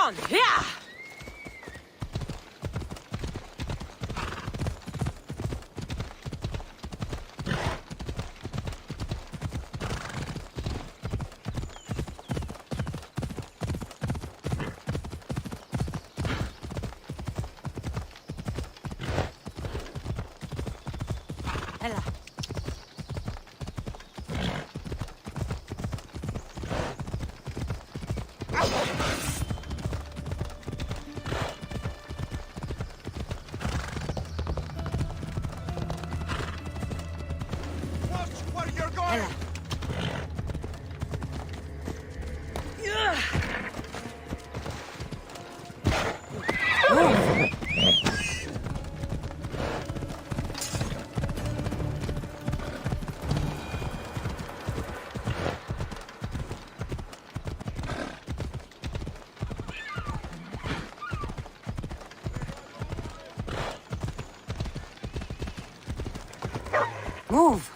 on! Yeah! Ella. Ella. Move!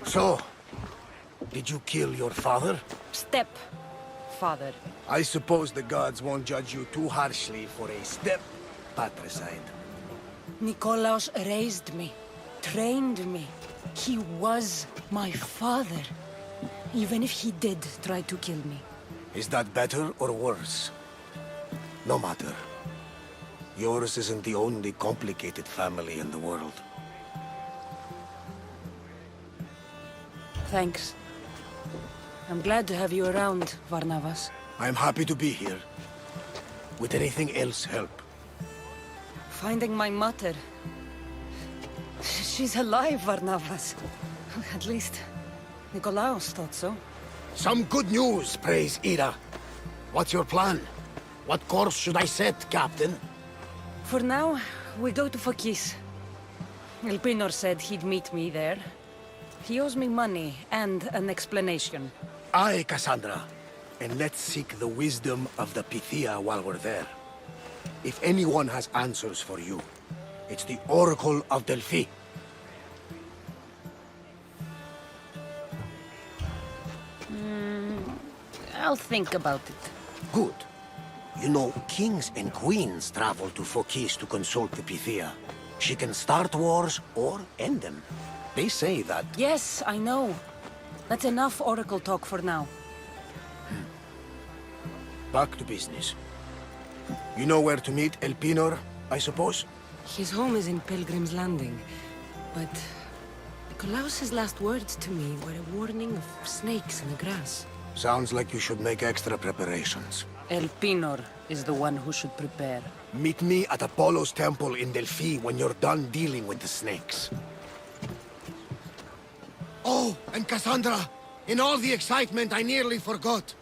So, did you kill your father? Step, father. I suppose the gods won't judge you too harshly for a step patricide. Nikolaos raised me, trained me. He was my father. Even if he did try to kill me. Is that better or worse? No matter. Yours isn't the only complicated family in the world. Thanks. I'm glad to have you around, Varnavas. I'm happy to be here. Would anything else help? Finding my mother. She's alive, Varnavas. At least, Nikolaos thought so. Some good news, praise Ira. What's your plan? What course should I set, Captain? For now, we go to Phokis. Elpinor said he'd meet me there. He owes me money and an explanation. Aye, Kassandra. And let's seek the wisdom of the Pythia while we're there. If anyone has answers for you, it's the Oracle of Delphi. I'll think about it. Good. You know, kings and queens travel to Phokis to consult the Pythia. She can start wars or end them. They say that... Yes, I know. That's enough oracle talk for now. Back to business. You know where to meet Elpinor, I suppose? His home is in Pilgrim's Landing, but Nikolaos's last words to me were a warning of snakes in the grass. Sounds like you should make extra preparations. Elpinor is the one who should prepare. Meet me at Apollo's temple in Delphi when you're done dealing with the snakes. Oh, and Kassandra, in all the excitement I nearly forgot.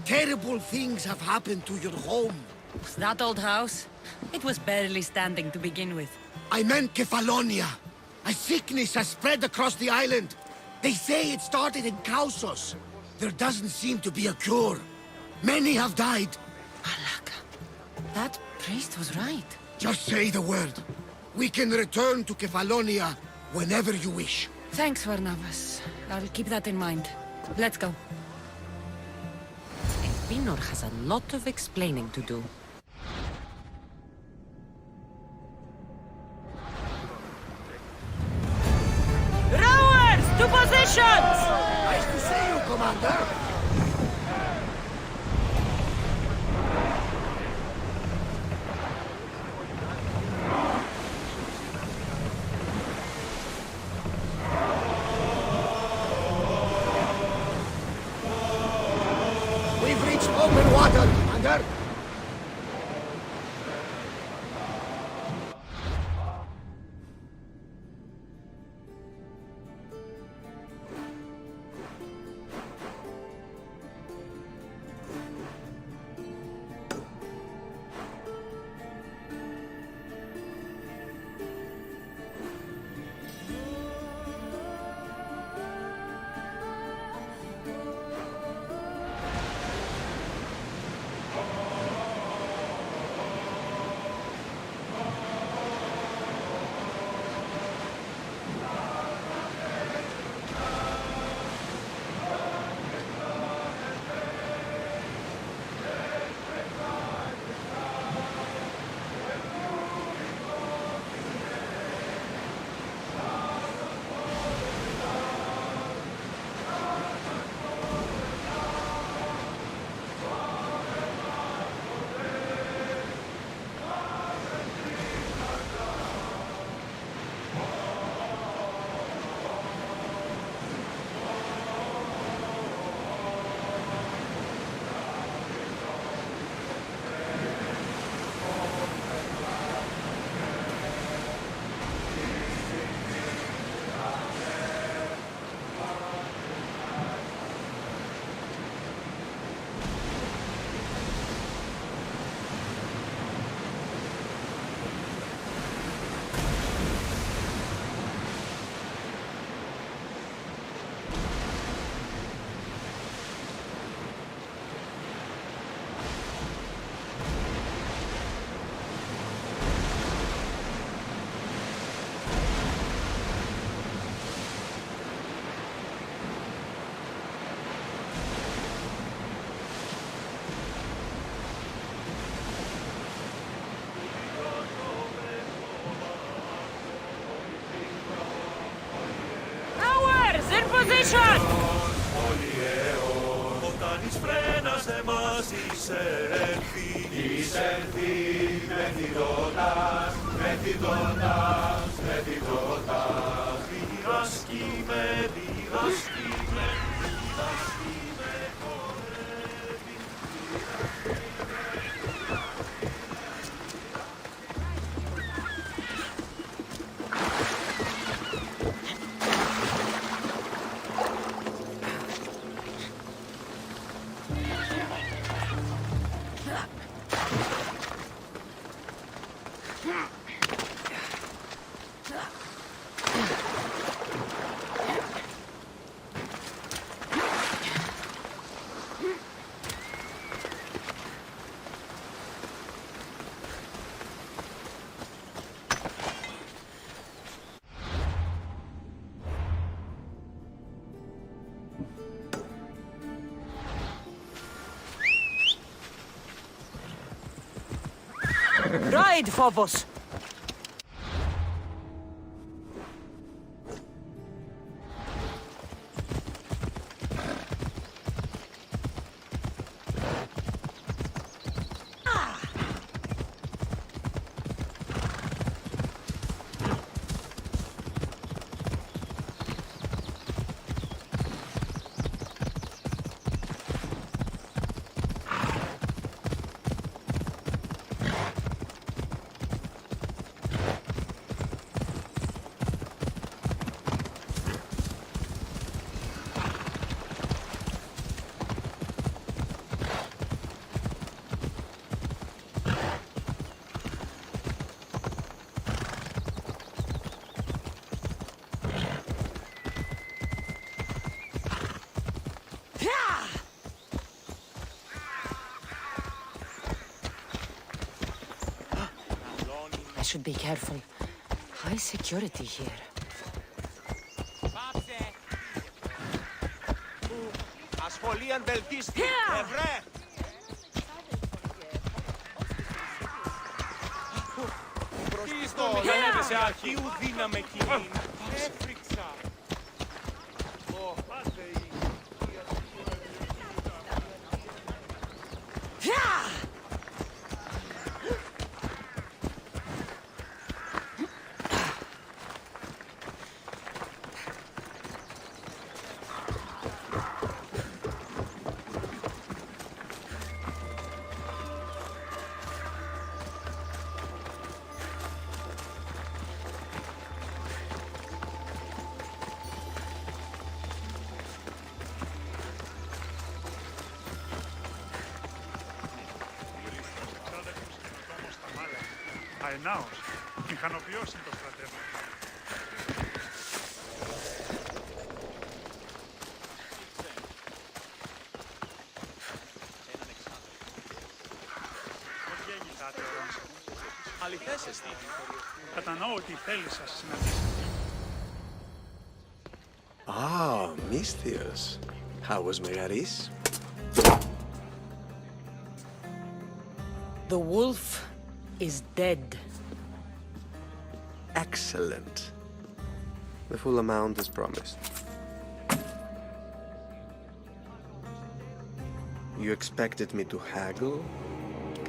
Terrible things have happened to your home. That old house? It was barely standing to begin with. I meant Kefalonia. A sickness has spread across the island. They say it started in Kausos. There doesn't seem to be a cure. Many have died. Alaka, that priest was right. Just say the word. We can return to Kefalonia whenever you wish. Thanks, Varnavas. I'll keep that in mind. Let's go. Elpinor has a lot of explaining to do. Rowers, to positions! Nice to see you, Commander. We've reached open water, Commander. Position! Ride, Phobos! I should be careful. High security here. Ασχολίαν βελτίστη, ευρέ! Χριστό, δεν έπεσε αρχίου δύναμε κοινήν. Έφρυξα. Αενάως, μηχανοποιώσει το στρατεύμα. Πώς γέγησάτε, Ρόνσο. Αληθές εστί. Κατανοώ ότι θέλει σας συναντήσετε. Ah, Misthios. How was Megaris? The wolf is dead. Excellent. The full amount is promised. You expected me to haggle?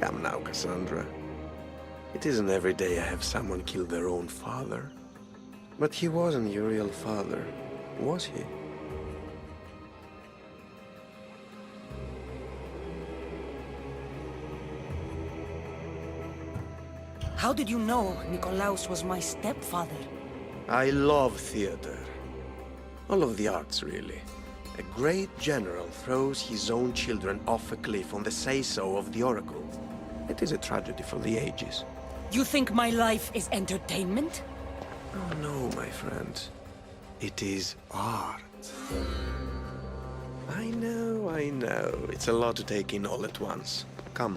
Come now, Kassandra. It isn't every day I have someone kill their own father. But he wasn't your real father, was he? How did you know Nikolaos was my stepfather? I love theater. All of the arts, really. A great general throws his own children off a cliff on the say-so of the oracle. It is a tragedy for the ages. You think my life is entertainment? Oh no, my friend. It is art. I know. It's a lot to take in all at once. Come.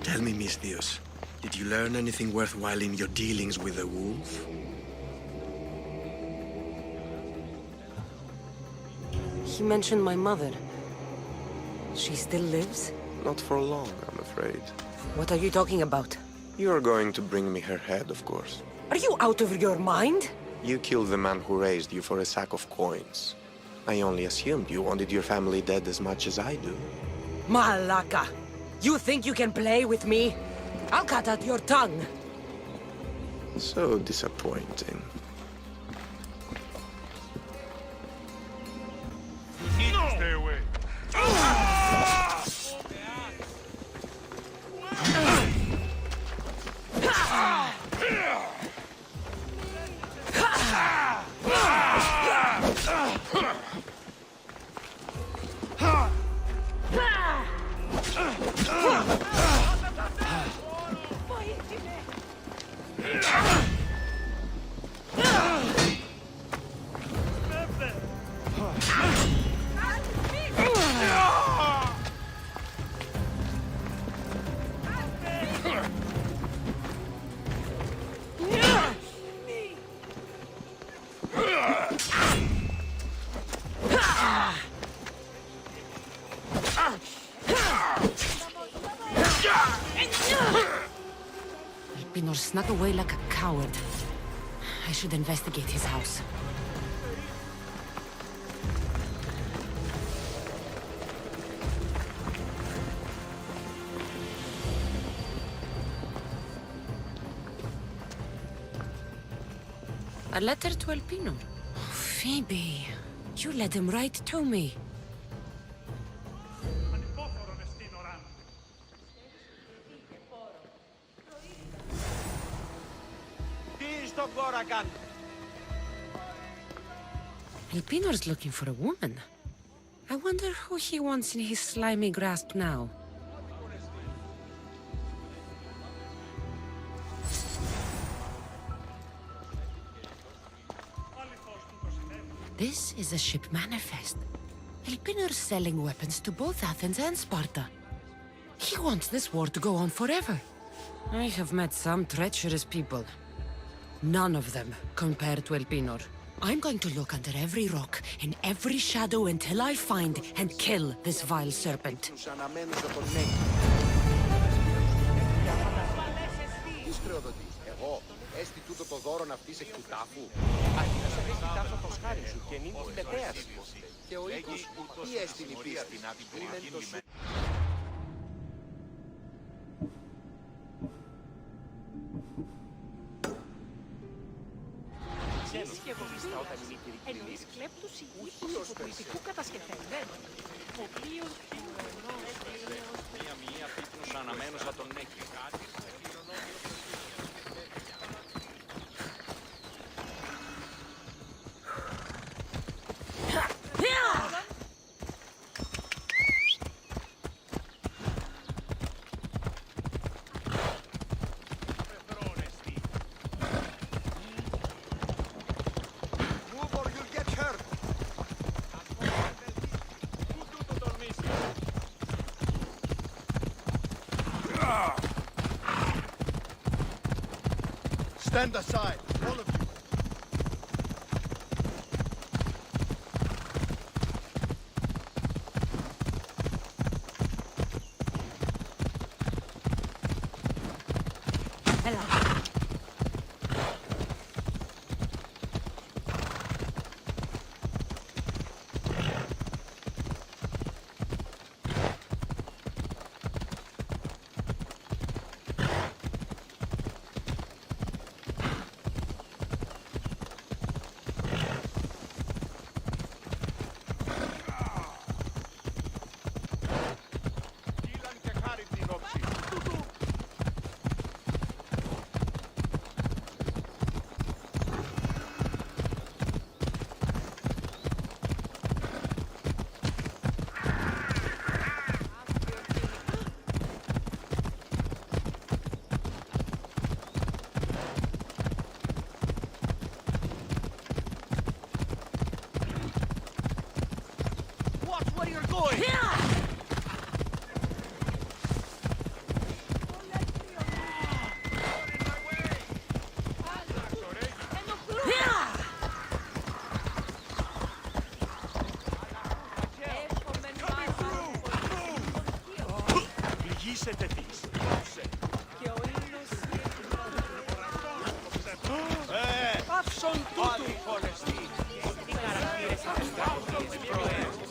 Tell me, Misthios, did you learn anything worthwhile in your dealings with the wolf? He mentioned my mother. She still lives? Not for long, I'm afraid. What are you talking about? You're going to bring me her head, of course. Are you out of your mind? You killed the man who raised you for a sack of coins. I only assumed you wanted your family dead as much as I do. Malaka! You think you can play with me? I'll cut out your tongue! So disappointing. Stay away. Elpinor snuck away like a coward. I should investigate his house. A letter to Elpinor. Oh, Phoebe, you led him right to me. Ανυπόφορον εστίν οράν. Τι στον κόρα κάνει. Elpinor's looking for a woman. I wonder who he wants in his slimy grasp now. This is a ship manifest. Elpinor's selling weapons to both Athens and Sparta. He wants this war to go on forever. I have met some treacherous people. None of them compare to Elpinor. I'm going to look under every rock, in every shadow until I find and kill this vile serpent. Τους αναμένους από τον Νέκη. Τι χρεοδοτείς, εγώ, έστι τούτο το δώρον αυτής εκ του τάφου. Αρχίνα σε έχει τάφο το σχάρι σου και νύν της πετέας. Και ο οίκος, τι έστιν η πίστη, ήμεν το σου. Εννοείς κλέπτους ηγείτους υποκριτικού κατασκευαίνουν. Ο οποίος Μία πίπνους αναμένους από τον Νέκη. Stand aside, all of you. Άψον τούτο! πονεστή. Τι χαρακτήρες αυτές προέρχονται.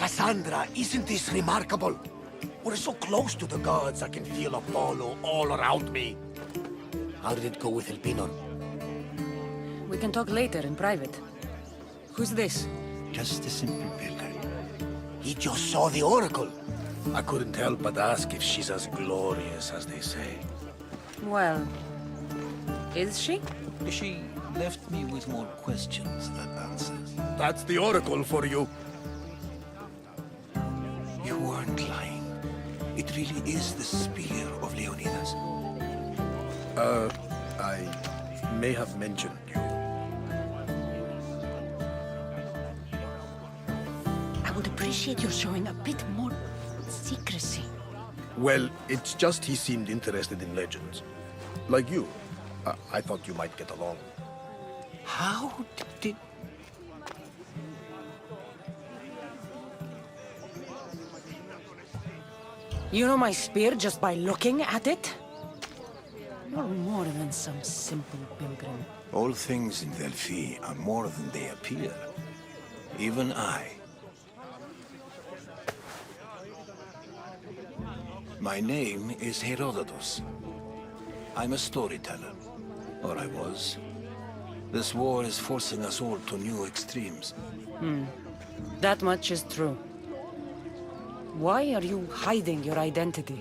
Kassandra, isn't this remarkable? We're so close to the gods, I can feel Apollo all around me. How did it go with Elpinor? We can talk later in private. Who's this? Just a simple pilgrim. He just saw the oracle. I couldn't help but ask if she's as glorious as they say. Well, is she? She left me with more questions than answers. That's the oracle for you. You weren't lying. It really is the spear of Leonidas. I may have mentioned you. I would appreciate your showing a bit more secrecy. Well, it's just he seemed interested in legends. Like you. I thought you might get along. How did... You know my spear just by looking at it? You're more than some simple pilgrim. All things in Delphi are more than they appear. Even I. My name is Herodotus. I'm a storyteller. Or I was. This war is forcing us all to new extremes. That much is true. Why are you hiding your identity?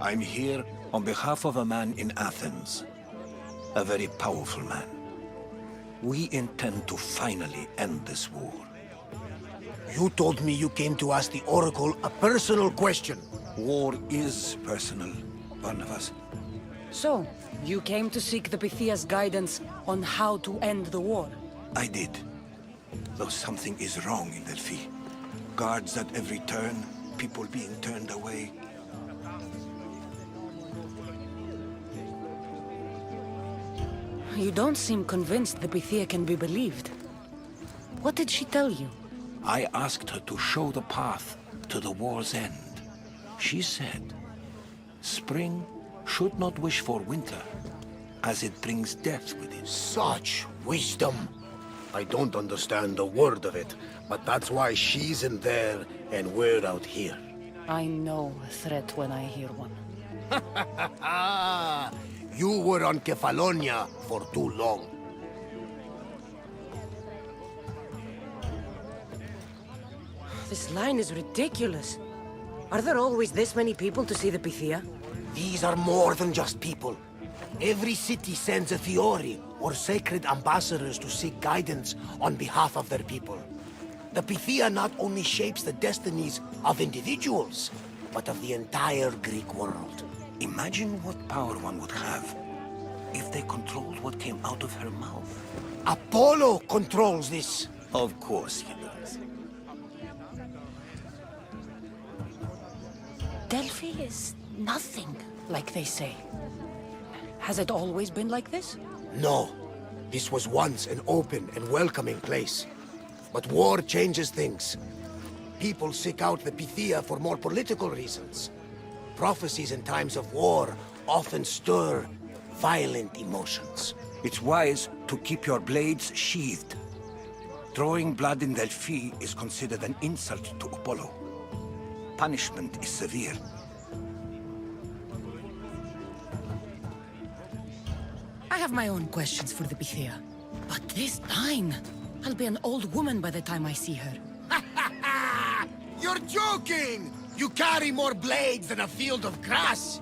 I'm here on behalf of a man in Athens. A very powerful man. We intend to finally end this war. You told me you came to ask the oracle a personal question. War is personal, Barnabas. So, you came to seek the Pythia's guidance on how to end the war? I did. Though something is wrong in Delphi. Guards at every turn, people being turned away. You don't seem convinced the Pythia can be believed. What did she tell you? I asked her to show the path to the war's end. She said, spring should not wish for winter, as it brings death with it. Such wisdom. I don't understand a word of it, but that's why she's in there and we're out here. I know a threat when I hear one. You were on Kefalonia for too long. This line is ridiculous. Are there always this many people to see the Pythia? These are more than just people. Every city sends a Fiori, or sacred ambassadors to seek guidance on behalf of their people. The Pythia not only shapes the destinies of individuals, but of the entire Greek world. Imagine what power one would have if they controlled what came out of her mouth. Apollo controls this. Of course he does. Delphi is nothing, like they say. Has it always been like this? No. This was once an open and welcoming place. But war changes things. People seek out the Pythia for more political reasons. Prophecies in times of war often stir violent emotions. It's wise to keep your blades sheathed. Drawing blood in Delphi is considered an insult to Apollo. Punishment is severe. I have my own questions for the Pythia. But this line... I'll be an old woman by the time I see her. You're joking! You carry more blades than a field of grass!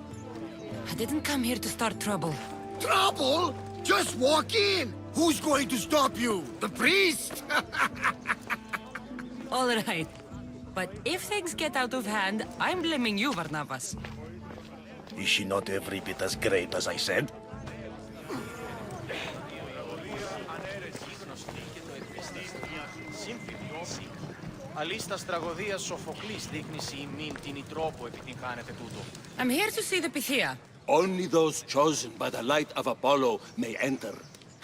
I didn't come here to start trouble. Trouble? Just walk in! Who's going to stop you? The priest? All right. But if things get out of hand, I'm blaming you, Barnabas. Is she not every bit as great as I said? Αλίστας τραγωδίας Σοφοκλής δείχνει σε ημίν την τρόπο επιτυγχάνεται τούτο. I'm here to see the Pythia. Only those chosen by the light of Apollo may enter.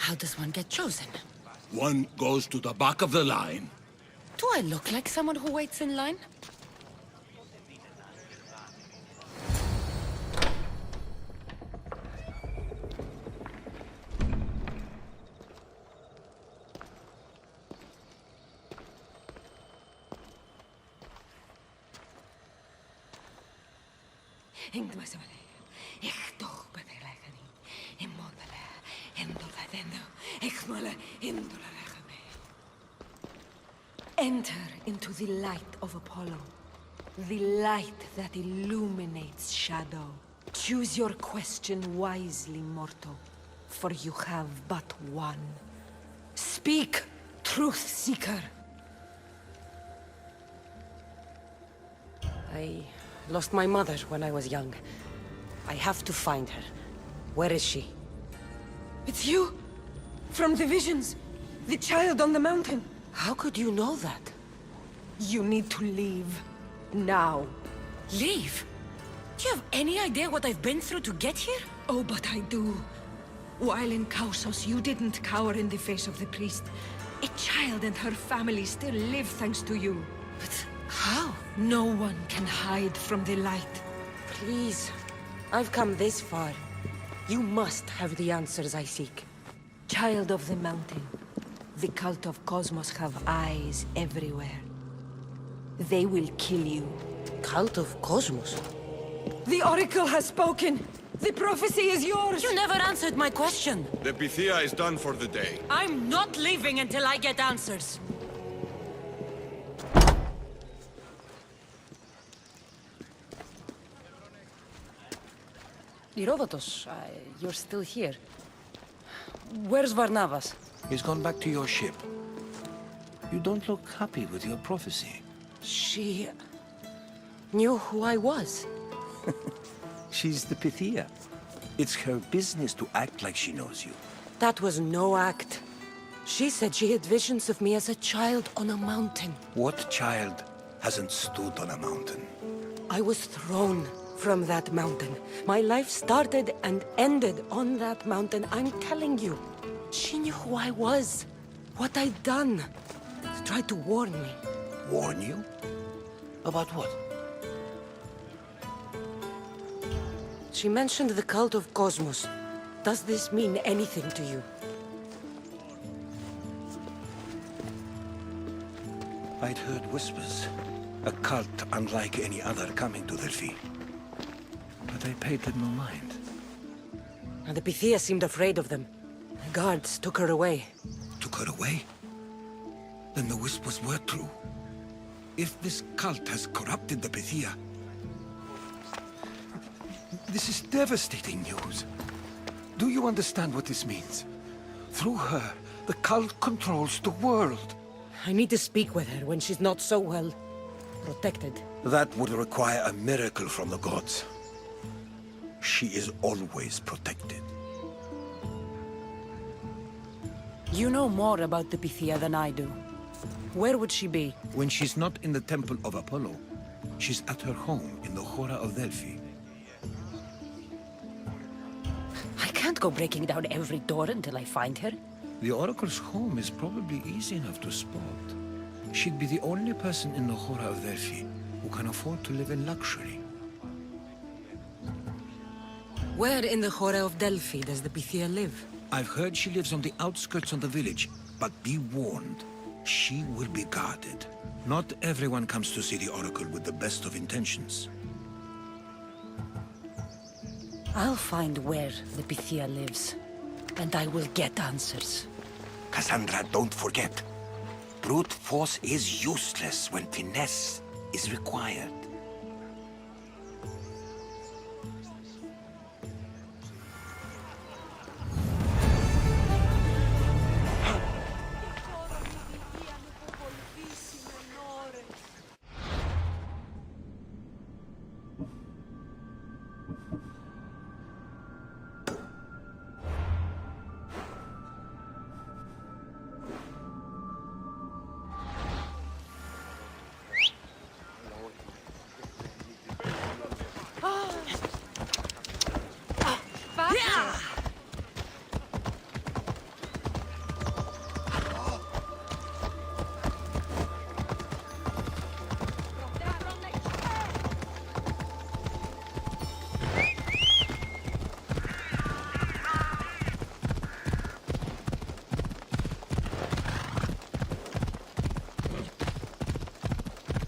How does one get chosen? One goes to the back of the line. Do I look like someone who waits in line? Enter into the light of Apollo, the light that illuminates shadow. Choose your question wisely, mortal, for you have but one. Speak, truth seeker. I lost my mother when I was young. I have to find her. Where is she? It's you! From the visions! The child on the mountain! How could you know that? You need to leave. Now. Leave? Do you have any idea what I've been through to get here? Oh, but I do. While in Kausos, you didn't cower in the face of the priest. A child and her family still live thanks to you. But how? No one can hide from the light. Please. I've come this far. You must have the answers I seek. Child of the mountain. The cult of Cosmos have eyes everywhere. They will kill you. Cult of Cosmos? The Oracle has spoken! The prophecy is yours! You never answered my question! The Pythia is done for the day. I'm not leaving until I get answers! Herodotus, you're still here. Where's Varnavas? He's gone back to your ship. You don't look happy with your prophecy. She knew who I was. She's the Pythia. It's her business to act like she knows you. That was no act. She said she had visions of me as a child on a mountain. What child hasn't stood on a mountain? I was thrown from that mountain. My life started and ended on that mountain, I'm telling you. She knew who I was, what I'd done. She tried to warn me. Warn you? About what? She mentioned the cult of Cosmos. Does this mean anything to you? I'd heard whispers. A cult unlike any other coming to Delphi. But I paid them no mind. And the Pythia seemed afraid of them. The guards took her away. Took her away? Then the whispers were true. If this cult has corrupted the Pythia... This is devastating news. Do you understand what this means? Through her, the cult controls the world. I need to speak with her when she's not so well protected. That would require a miracle from the gods. She is always protected. You know more about the Pythia than I do. Where would she be? When she's not in the temple of Apollo, she's at her home in the Hora of Delphi. I can't go breaking down every door until I find her. The Oracle's home is probably easy enough to spot. She'd be the only person in the Hora of Delphi who can afford to live in luxury. Where in the Hora of Delphi does the Pythia live? I've heard she lives on the outskirts of the village, but be warned, she will be guarded. Not everyone comes to see the Oracle with the best of intentions. I'll find where the Pythia lives, and I will get answers. Kassandra, don't forget. Brute force is useless when finesse is required.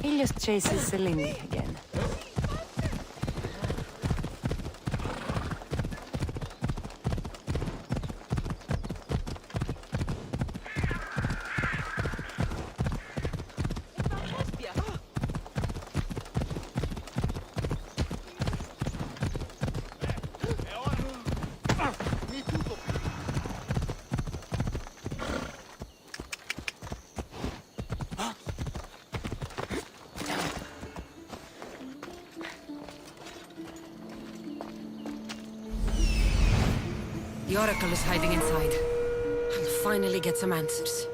He just chases Selene again. The Oracle is hiding inside. I'll finally get some answers.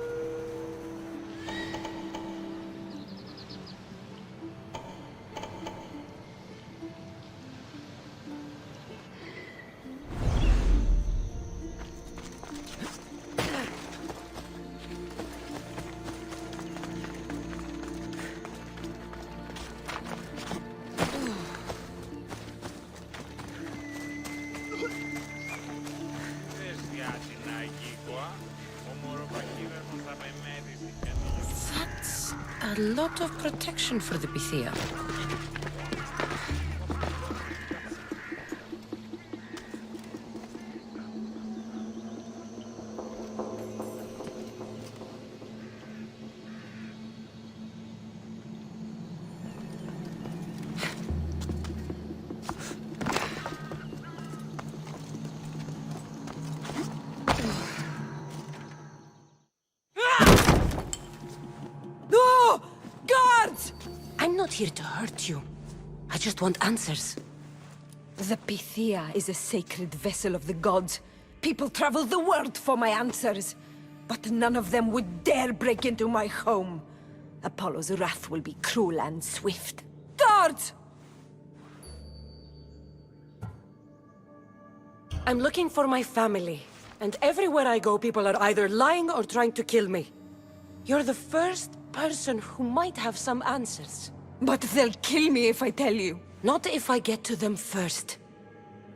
That's a lot of protection for the Pythia. No! Guards! I'm not here to hurt you. I just want answers. The Pythia is a sacred vessel of the gods. People travel the world for my answers. But none of them would dare break into my home. Apollo's wrath will be cruel and swift. Guards! I'm looking for my family. And everywhere I go, people are either lying or trying to kill me. You're the first person who might have some answers. But they'll kill me if I tell you. Not if I get to them first.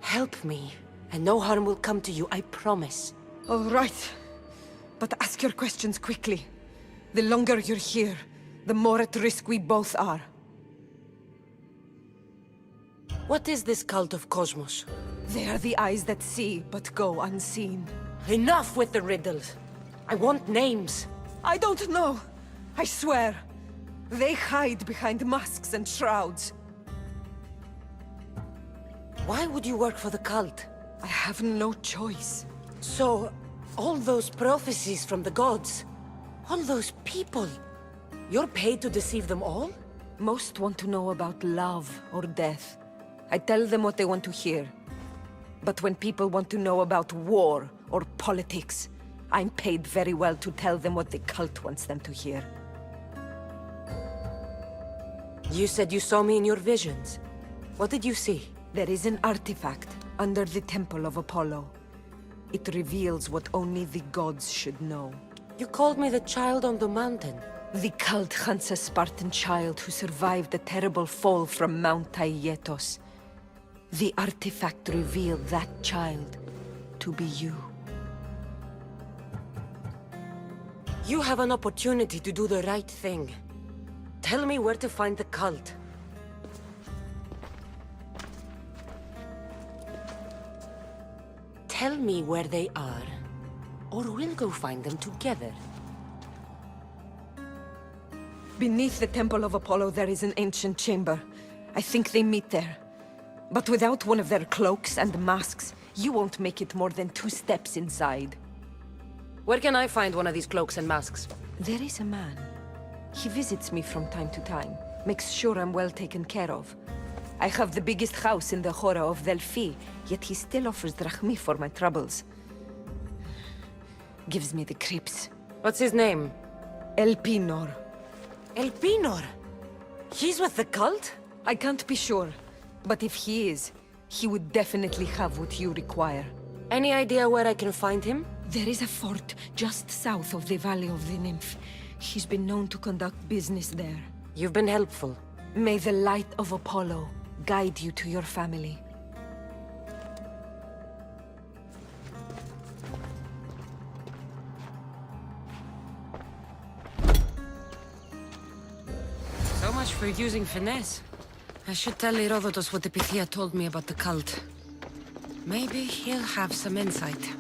Help me, and no harm will come to you, I promise. All right. But ask your questions quickly. The longer you're here, the more at risk we both are. What is this cult of Cosmos? They are the eyes that see, but go unseen. Enough with the riddles. I want names. I don't know. I swear. They hide behind masks and shrouds. Why would you work for the cult? I have no choice. So, all those prophecies from the gods, all those people, you're paid to deceive them all? Most want to know about love or death. I tell them what they want to hear. But when people want to know about war or politics, I'm paid very well to tell them what the cult wants them to hear. You said you saw me in your visions. What did you see? There is an artifact under the temple of Apollo. It reveals what only the gods should know. You called me the child on the mountain. The cult hunts a Spartan child who survived the terrible fall from Mount Taygetos. The artifact revealed that child to be you. You have an opportunity to do the right thing. Tell me where to find the cult. Tell me where they are, or we'll go find them together. Beneath the temple of Apollo there is an ancient chamber. I think they meet there. But without one of their cloaks and masks, you won't make it more than 2 steps inside. Where can I find one of these cloaks and masks? There is a man. He visits me from time to time, makes sure I'm well taken care of. I have the biggest house in the Hora of Delphi, yet he still offers drachmi for my troubles. Gives me the creeps. What's his name? Elpinor. Elpinor? He's with the cult? I can't be sure, but if he is, he would definitely have what you require. Any idea where I can find him? There is a fort just south of the Valley of the Nymph. He's been known to conduct business there. You've been helpful. May the light of Apollo guide you to your family. So much much for using finesse. I should tell Herodotus what the Pythia told me about the cult. Maybe he'll have some insight.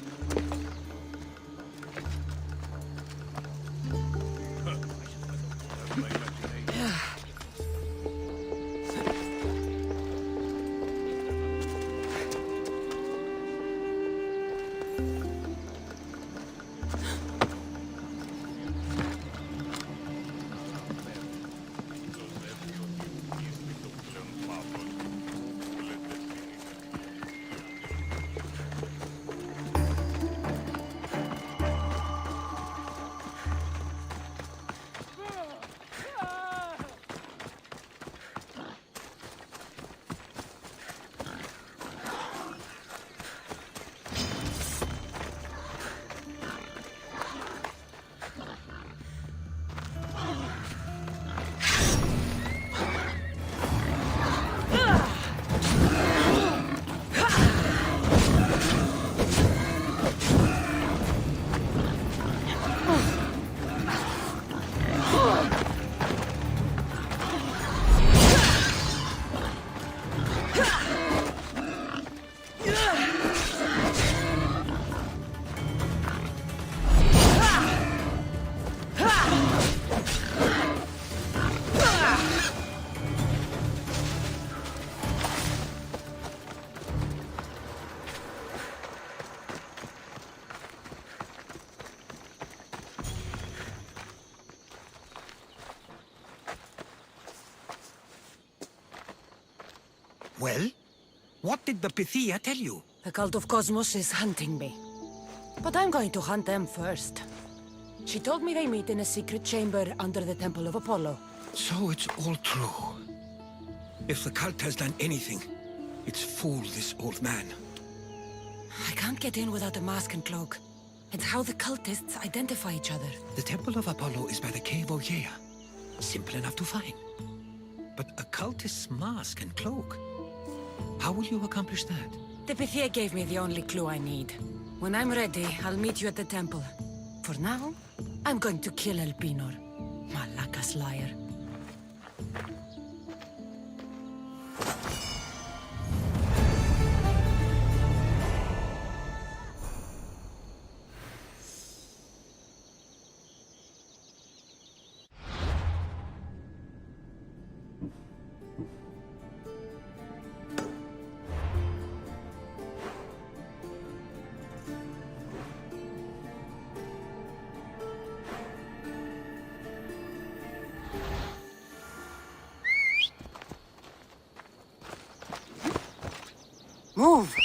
Well? What did the Pythia tell you? The cult of Cosmos is hunting me. But I'm going to hunt them first. She told me they meet in a secret chamber under the Temple of Apollo. So it's all true. If the cult has done anything, it's fooled this old man. I can't get in without a mask and cloak. It's how the cultists identify each other. The Temple of Apollo is by the cave Ogyea. Simple enough to find. But a cultist's mask and cloak? How will you accomplish that? The Pythia gave me the only clue I need. When I'm ready, I'll meet you at the temple. For now, I'm going to kill Elpinor. Malaka's liar. Move!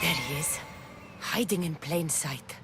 There he is, hiding in plain sight.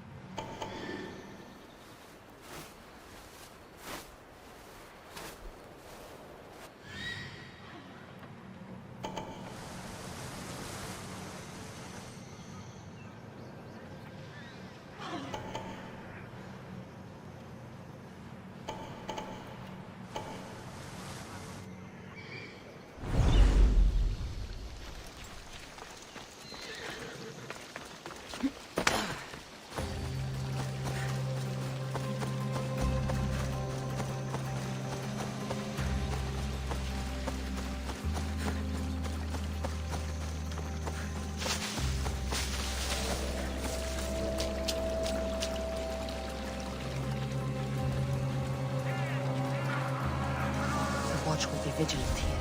watch will be vigilant here.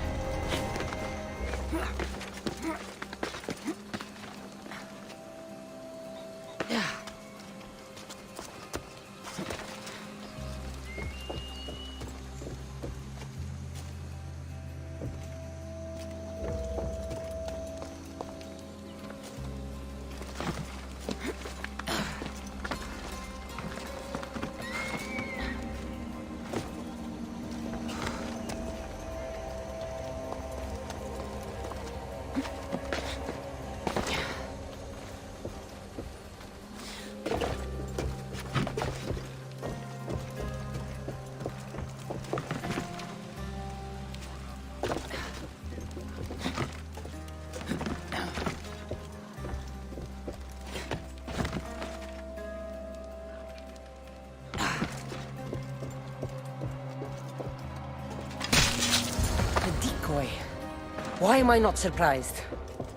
Why am I not surprised?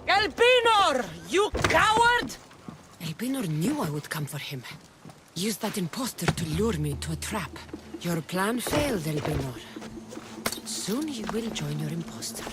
Elpinor! You coward! Elpinor knew I would come for him. Used that imposter to lure me into a trap. Your plan failed, Elpinor. Soon you will join your imposter.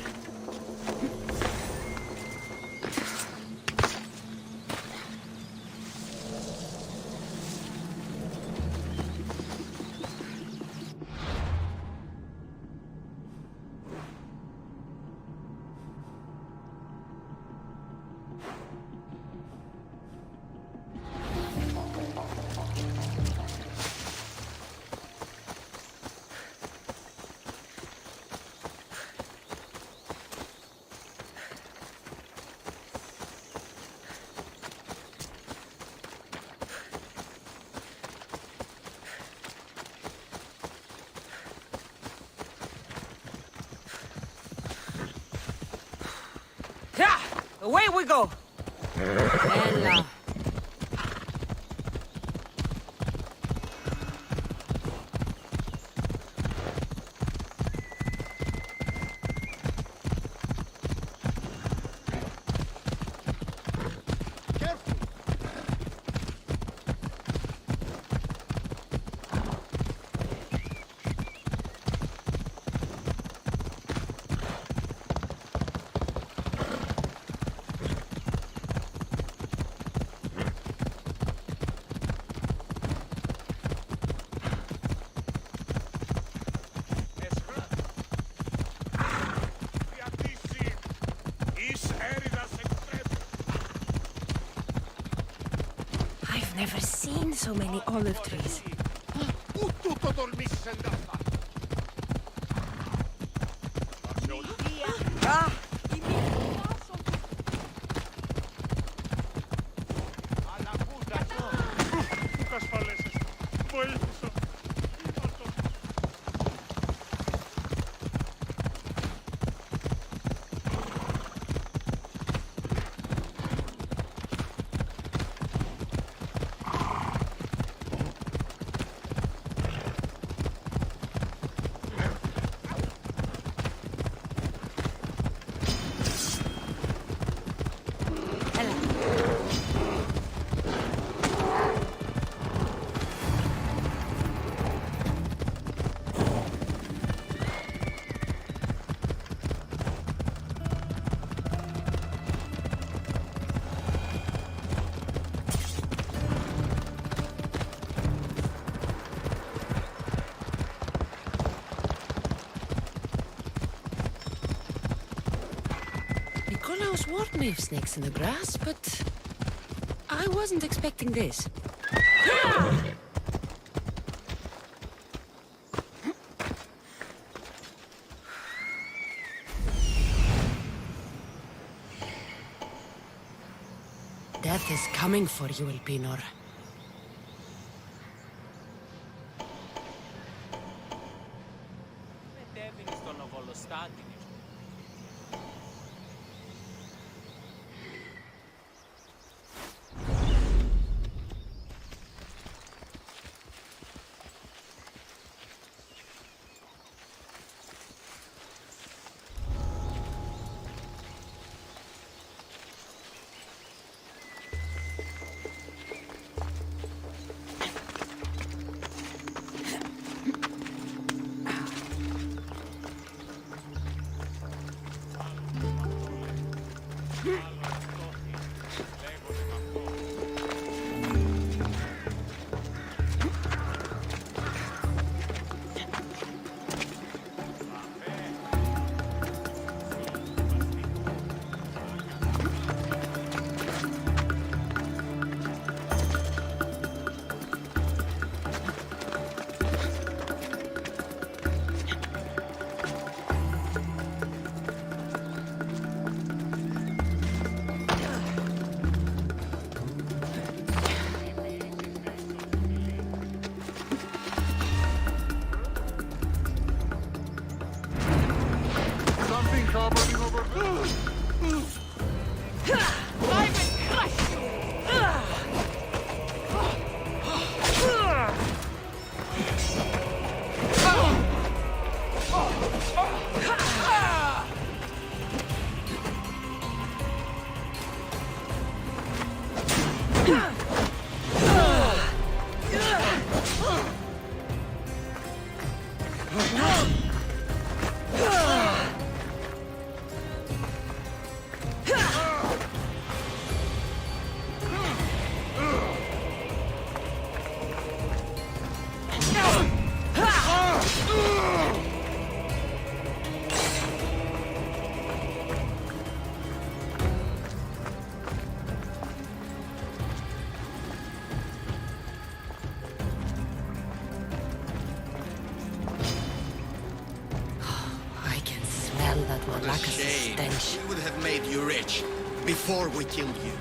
Away we go! Ella. Never seen so many olive trees. Tutto dormisse Nikolaos warned me of snakes in the grass, but I wasn't expecting this. Death is coming for you, Elpinor. What a Like a shame. stench. We would have made you rich before we killed you.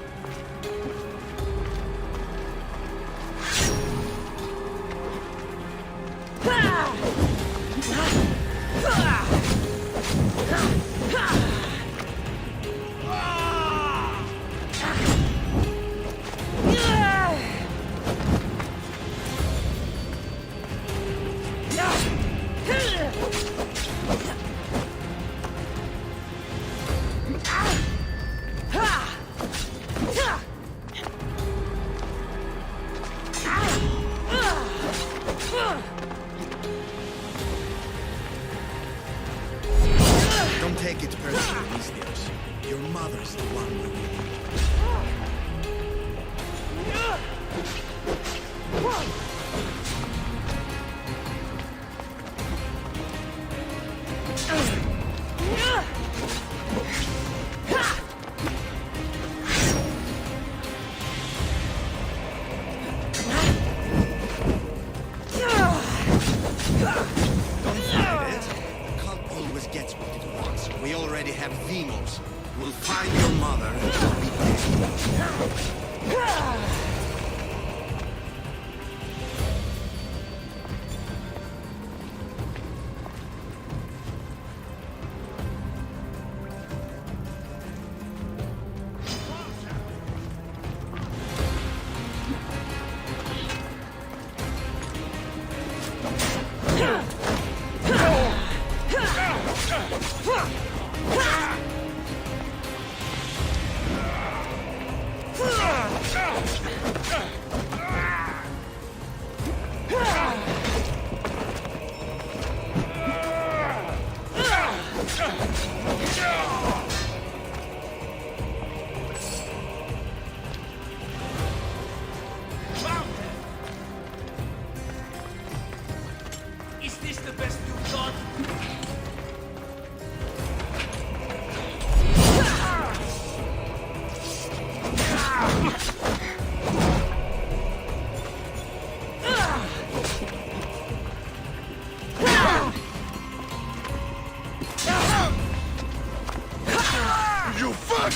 Don't take it personally, Alexios. Your mother's the one we need. Don't fight it. The cult always gets what it wants. We already have Demos. We'll find your mother and she'll be dead. Is this the best you've got? You fuck!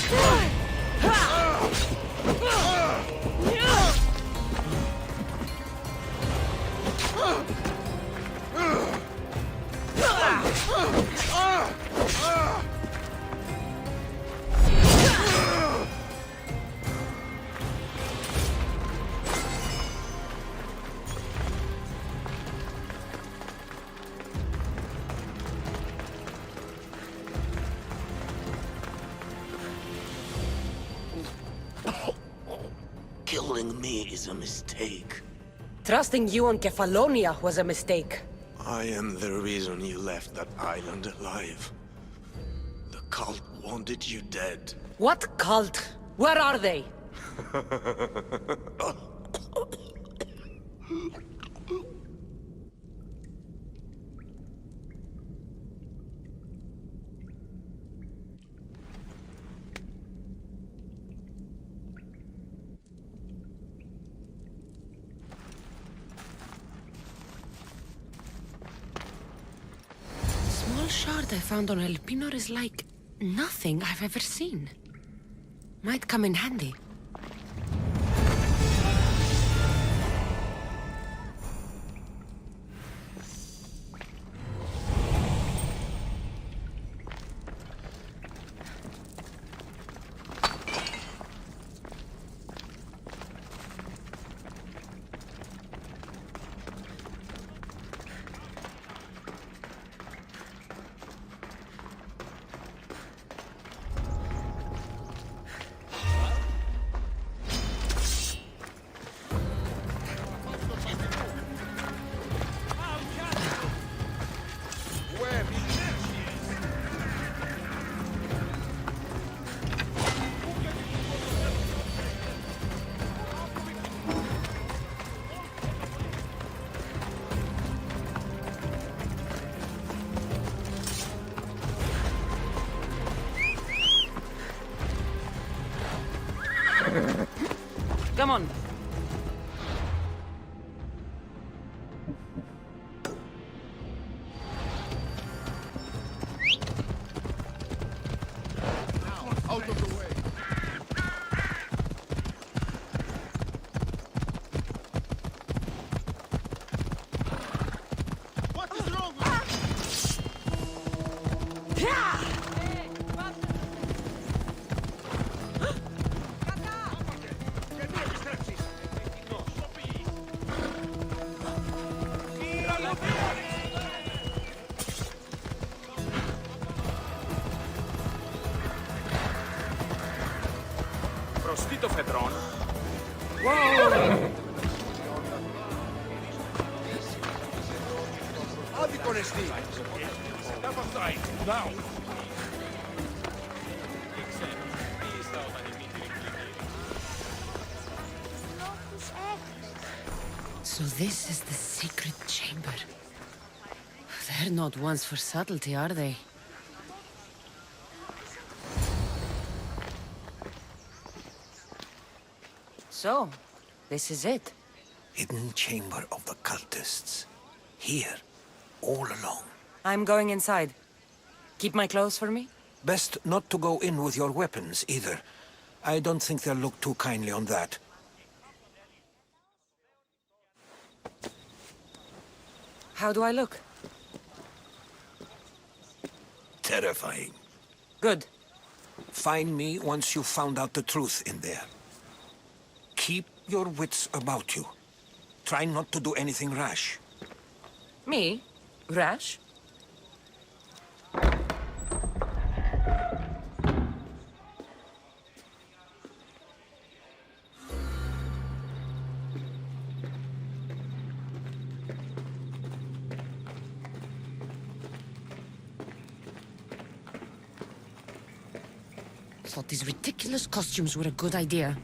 Killing me is a mistake. Trusting you on Kefalonia was a mistake. I am the reason you left that island alive. The cult wanted you dead. What cult? Where are they? Small shard I found on Elpinor is like nothing I've ever seen. Might come in handy. Come on. το φεδρόν. Άδικον εστί. So this is the secret chamber. They're not ones for subtlety, are they? So, this is it. Hidden chamber of the cultists. Here, all alone. I'm going inside. Keep my clothes for me? Best not to go in with your weapons, either. I don't think they'll look too kindly on that. How do I look? Terrifying. Good. Find me once you've found out the truth in there. Keep your wits about you. Try not to do anything rash. Me? Rash? Thought these ridiculous costumes were a good idea.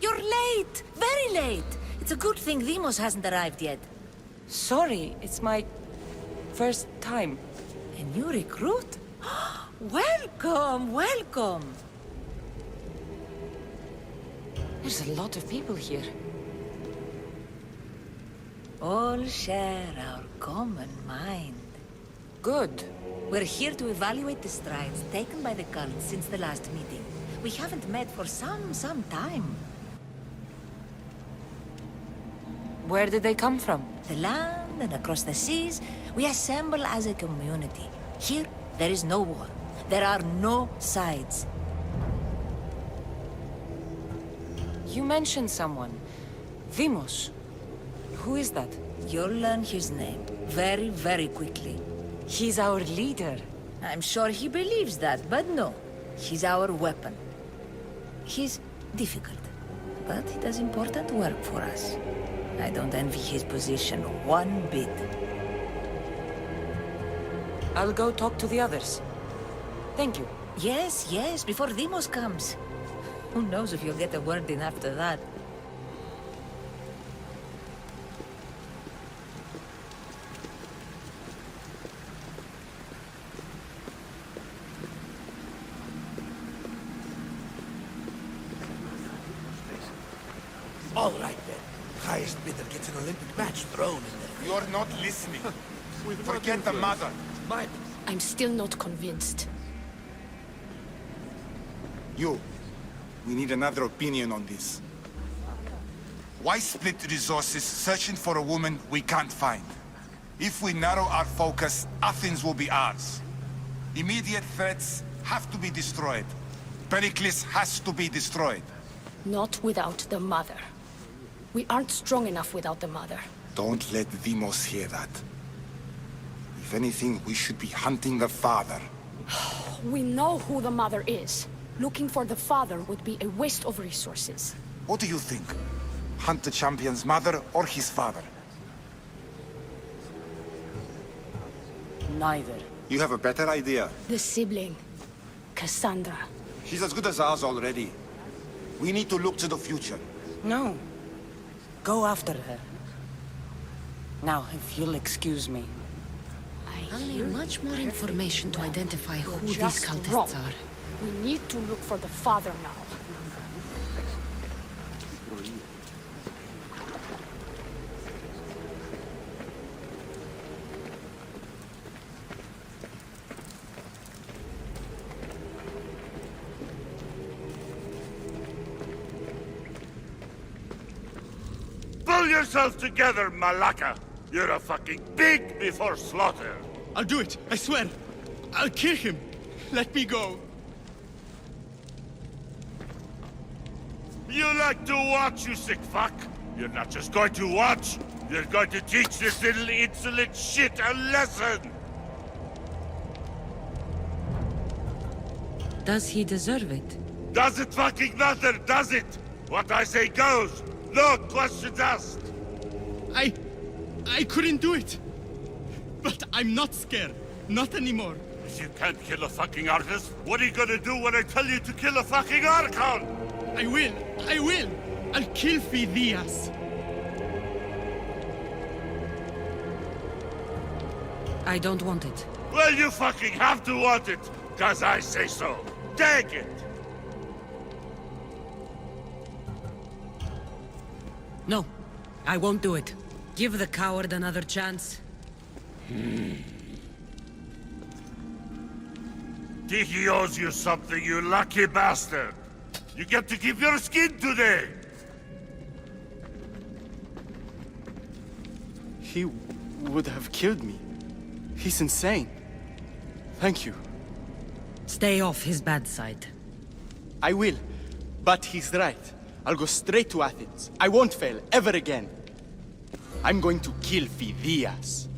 You're late! Very late! It's a good thing Demos hasn't arrived yet. Sorry, it's my first time. A new recruit? Welcome, welcome! There's a lot of people here. All share our common mind. Good. We're here to evaluate the strides taken by the cult since the last meeting. We haven't met for some time. Where did they come from? The land and across the seas, we assemble as a community. Here, there is no war. There are no sides. You mentioned someone. Demos. Who is that? You'll learn his name very, very quickly. He's our leader. I'm sure he believes that, but no. He's our weapon. He's difficult, but he does important work for us. I don't envy his position one bit. I'll go talk to the others. Thank you. Yes, yes, before Demos comes. Who knows if you'll get a word in after that. All right, then. Highest bidder gets an Olympic match thrown in there. You're not listening. Forget the mother. Mine. I'm still not convinced. You. We need another opinion on this. Why split resources searching for a woman we can't find? If we narrow our focus, Athens will be ours. Immediate threats have to be destroyed. Pericles has to be destroyed. Not without the mother. We aren't strong enough without the mother. Don't let Demos hear that. If anything, we should be hunting the father. We know who the mother is. Looking for the father would be a waste of resources. What do you think? Hunt the champion's mother or his father? Neither. You have a better idea. The sibling, Kassandra. She's as good as ours already. We need to look to the future. No. Go after her. Now, if you'll excuse me. I'll need much more information to identify who these just cultists wrong. are. We need to look for the father now. yourself together, Malaka! You're a fucking pig before slaughter! I'll do it, I swear. I'll kill him. Let me go. You like to watch, you sick fuck? You're not just going to watch, you're going to teach this little insolent shit a lesson! Does he deserve it? Does it fucking matter, does it? What I say goes! No questions asked! I couldn't do it. But I'm not scared. Not anymore. If you can't kill a fucking artist, what are you gonna do when I tell you to kill a fucking Archon? I will. I'll kill Phidias. I don't want it. Well, you fucking have to want it, 'cause I say so. Take it! No, I won't do it. Give the coward another chance. Tiki owes you something, you lucky bastard! You get to keep your skin today! He would have killed me. He's insane. Thank you. Stay off his bad side. I will. But he's right. I'll go straight to Athens. I won't fail ever again. I'm going to kill Phidias.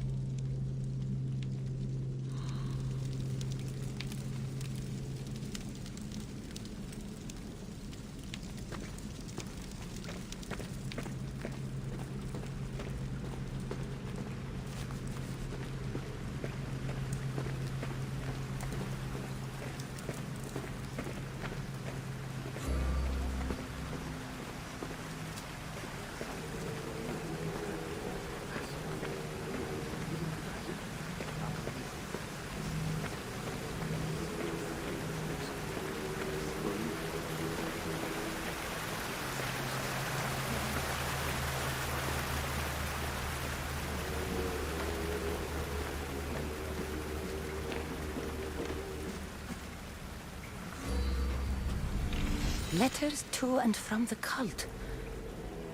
Letters to and from the cult.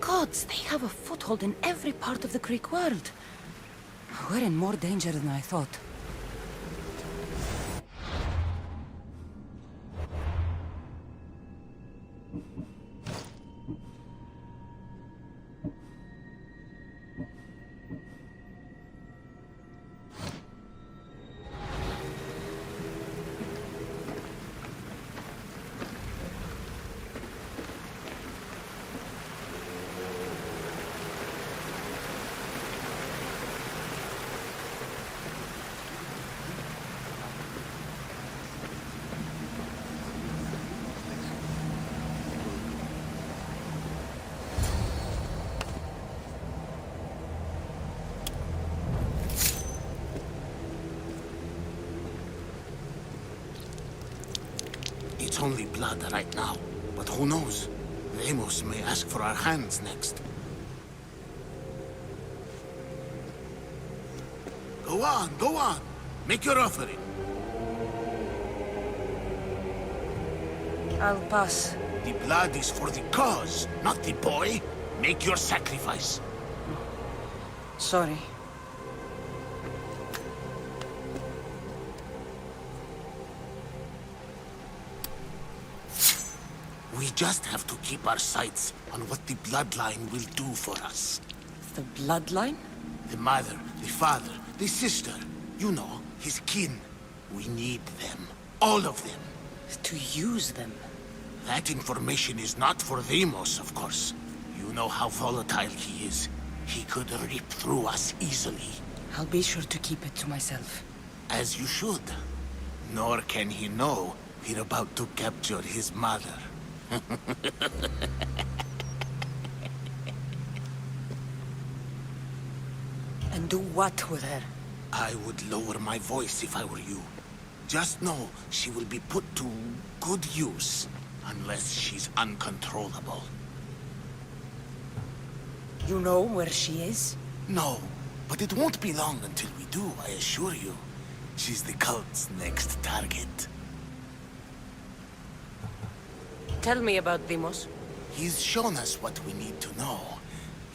Gods, they have a foothold in every part of the Greek world. We're in more danger than I thought. It's only blood right now, but who knows? Amos may ask for our hands next. Go on! Make your offering. I'll pass. The blood is for the cause, not the boy. Make your sacrifice. Sorry. We just have to keep our sights on what the bloodline will do for us. The bloodline? The mother, the father, the sister. You know, his kin. We need them. All of them. To use them? That information is not for Deimos, of course. You know how volatile he is. He could rip through us easily. I'll be sure to keep it to myself. As you should. Nor can he know we're about to capture his mother. And do what with her? I would lower my voice if I were you. Just know she will be put to good use, unless she's uncontrollable. You know where she is? No, but it won't be long until we do, I assure you. She's the cult's next target. Tell me about Deimos. He's shown us what we need to know.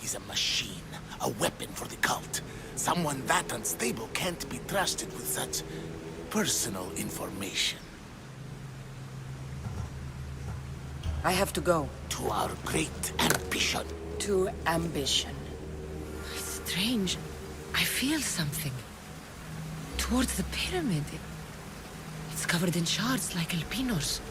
He's a machine, a weapon for the cult. Someone that unstable can't be trusted with such personal information. I have to go. To our great ambition. To ambition. It's strange. I feel something. Towards the pyramid. It's covered in shards like Elpinos.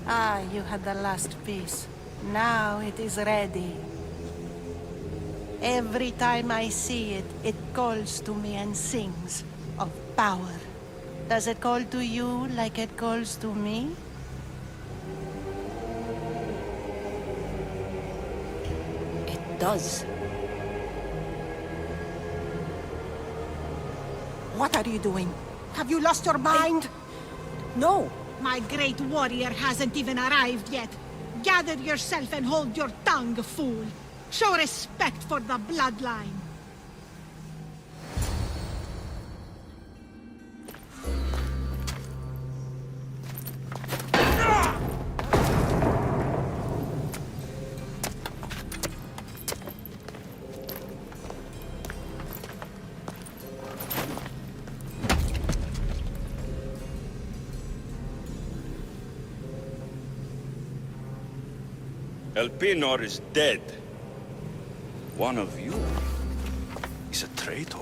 Ah, you had the last piece. Now it is ready. Every time I see it, it calls to me and sings of power. Does it call to you like it calls to me? It does. What are you doing? Have you lost your mind? No! My great warrior hasn't even arrived yet. Gather yourself and hold your tongue, fool. Show respect for the bloodline. Elpinor is dead. One of you is a traitor.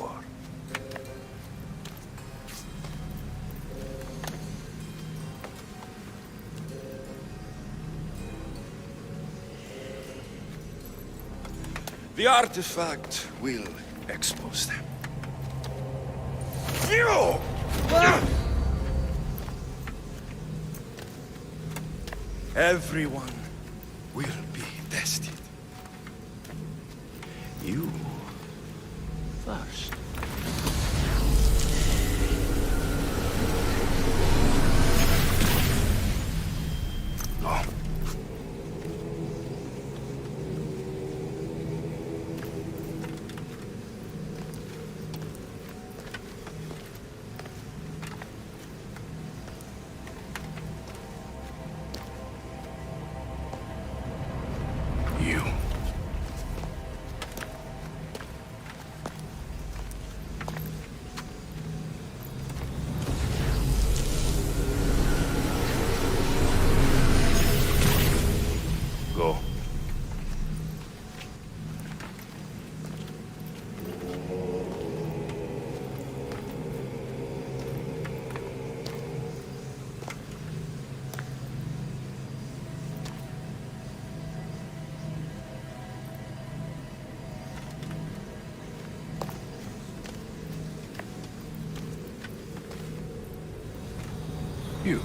The artifact will expose them. You! Everyone will be tested. You first. Go. You. Go. You.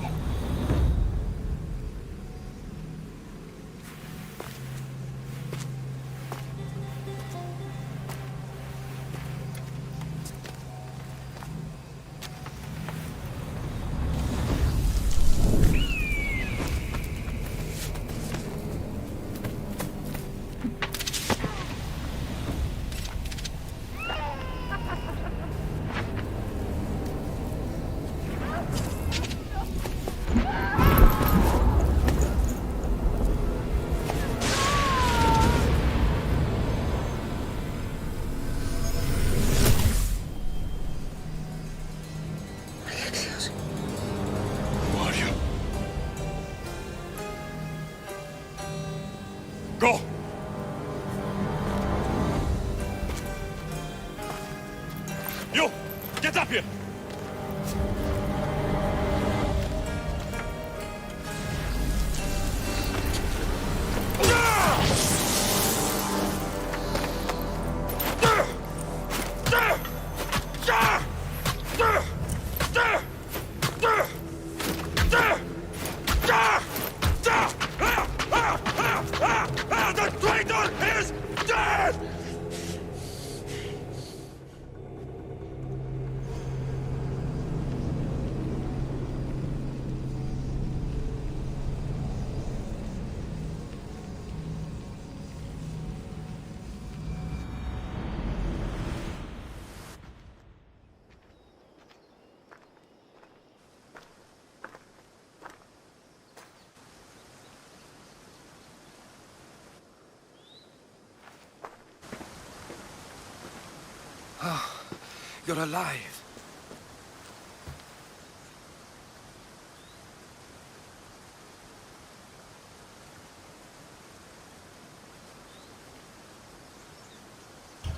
Alexios. Who are you? Go! You! Get up here! You're alive.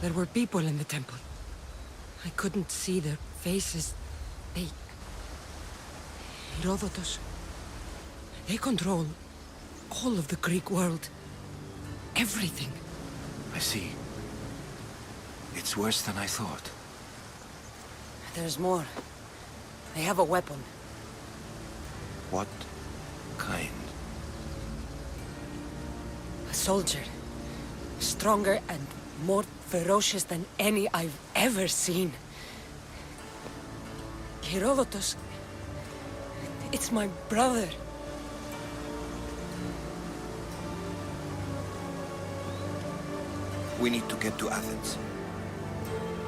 There were people in the temple. I couldn't see their faces. They... Herodotus. They control all of the Greek world. Everything. I see. It's worse than I thought. There's more. They have a weapon. What kind? A soldier. Stronger and more ferocious than any I've ever seen. Herodotus. It's my brother. We need to get to Athens.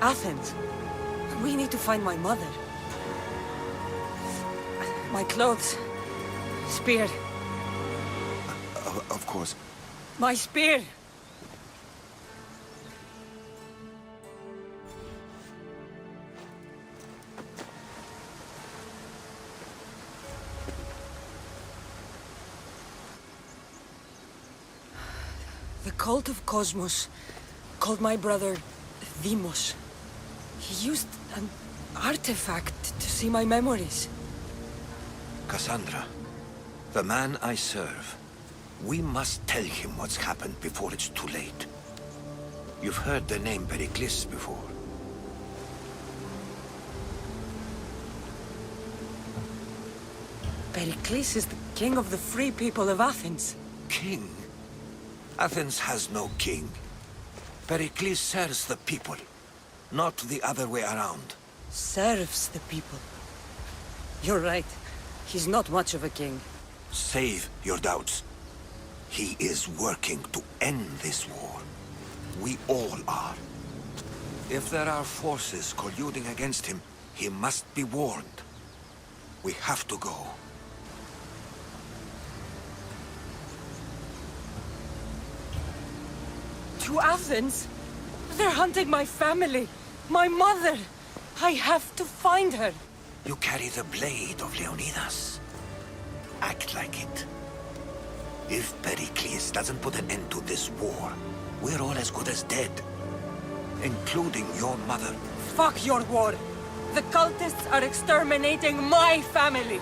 Athens? We need to find my mother. My clothes. Spear. Of course. My spear! The cult of Cosmos called my brother Deimos. He used an artifact to see my memories. Kassandra, the man I serve. We must tell him what's happened before it's too late. You've heard the name Pericles before. Pericles is the king of the free people of Athens. King? Athens has no king. Pericles serves the people, not the other way around. Serves the people. You're right. He's not much of a king. Save your doubts. He is working to end this war. We all are. If there are forces colluding against him, he must be warned. We have to go. To Athens? They're hunting my family. My mother. I have to find her. You carry the blade of Leonidas. Act like it. If Pericles doesn't put an end to this war, we're all as good as dead. Including your mother. Fuck your war. The cultists are exterminating my family.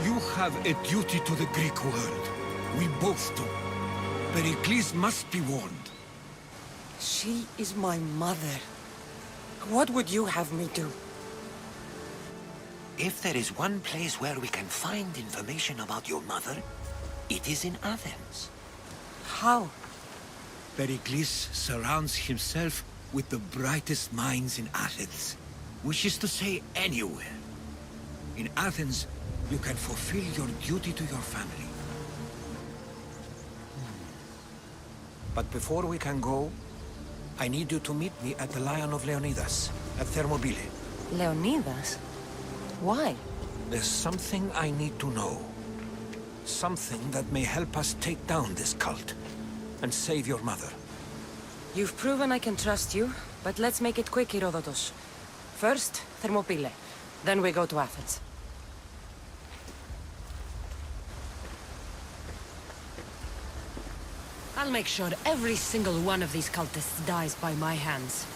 You have a duty to the Greek world. We both do. Pericles must be warned. She is my mother. What would you have me do? If there is one place where we can find information about your mother, it is in Athens. How? Pericles surrounds himself with the brightest minds in Athens. Which is to say, anywhere. In Athens, you can fulfill your duty to your family. But before we can go, I need you to meet me at the Lion of Leonidas, at Thermopylae. Leonidas? Why? There's something I need to know. Something that may help us take down this cult and save your mother. You've proven I can trust you, but let's make it quick, Herodotus. First, Thermopylae. Then we go to Athens. I'll make sure every single one of these cultists dies by my hands.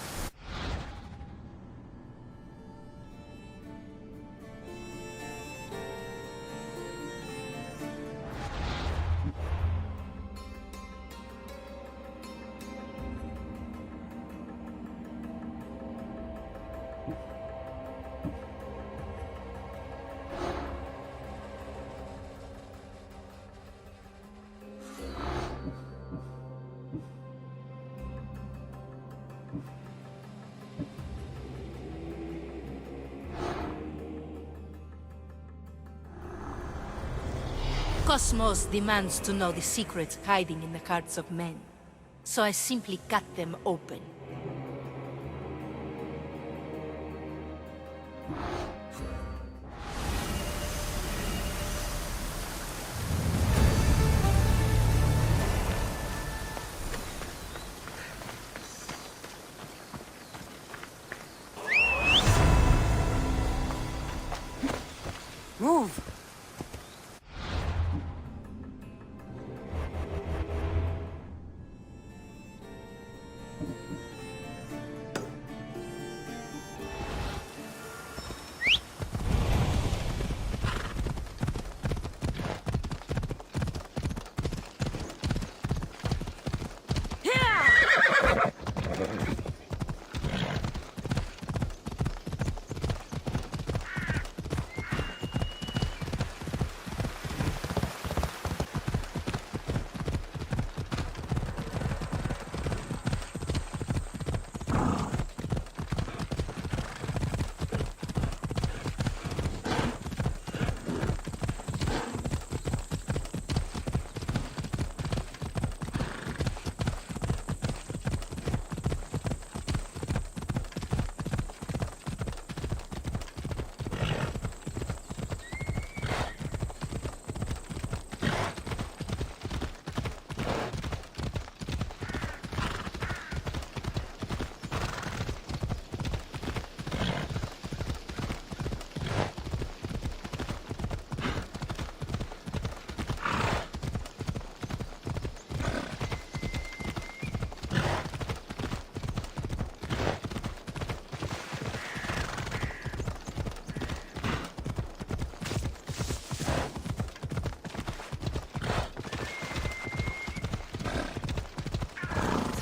Cosmos demands to know the secrets hiding in the hearts of men. So I simply cut them open. Move!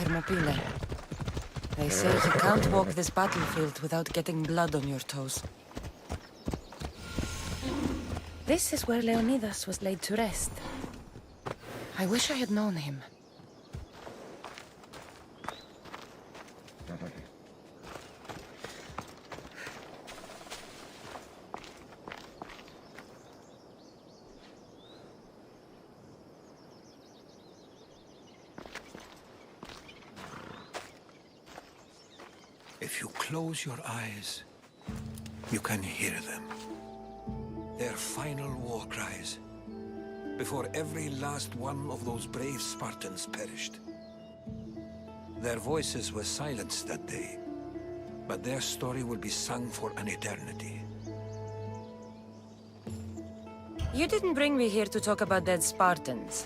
Thermopylae. They say you can't walk this battlefield without getting blood on your toes. This is where Leonidas was laid to rest. I wish I had known him. If you close your eyes, you can hear them. Their final war cries, before every last one of those brave Spartans perished. Their voices were silenced that day, but their story will be sung for an eternity. You didn't bring me here to talk about dead Spartans.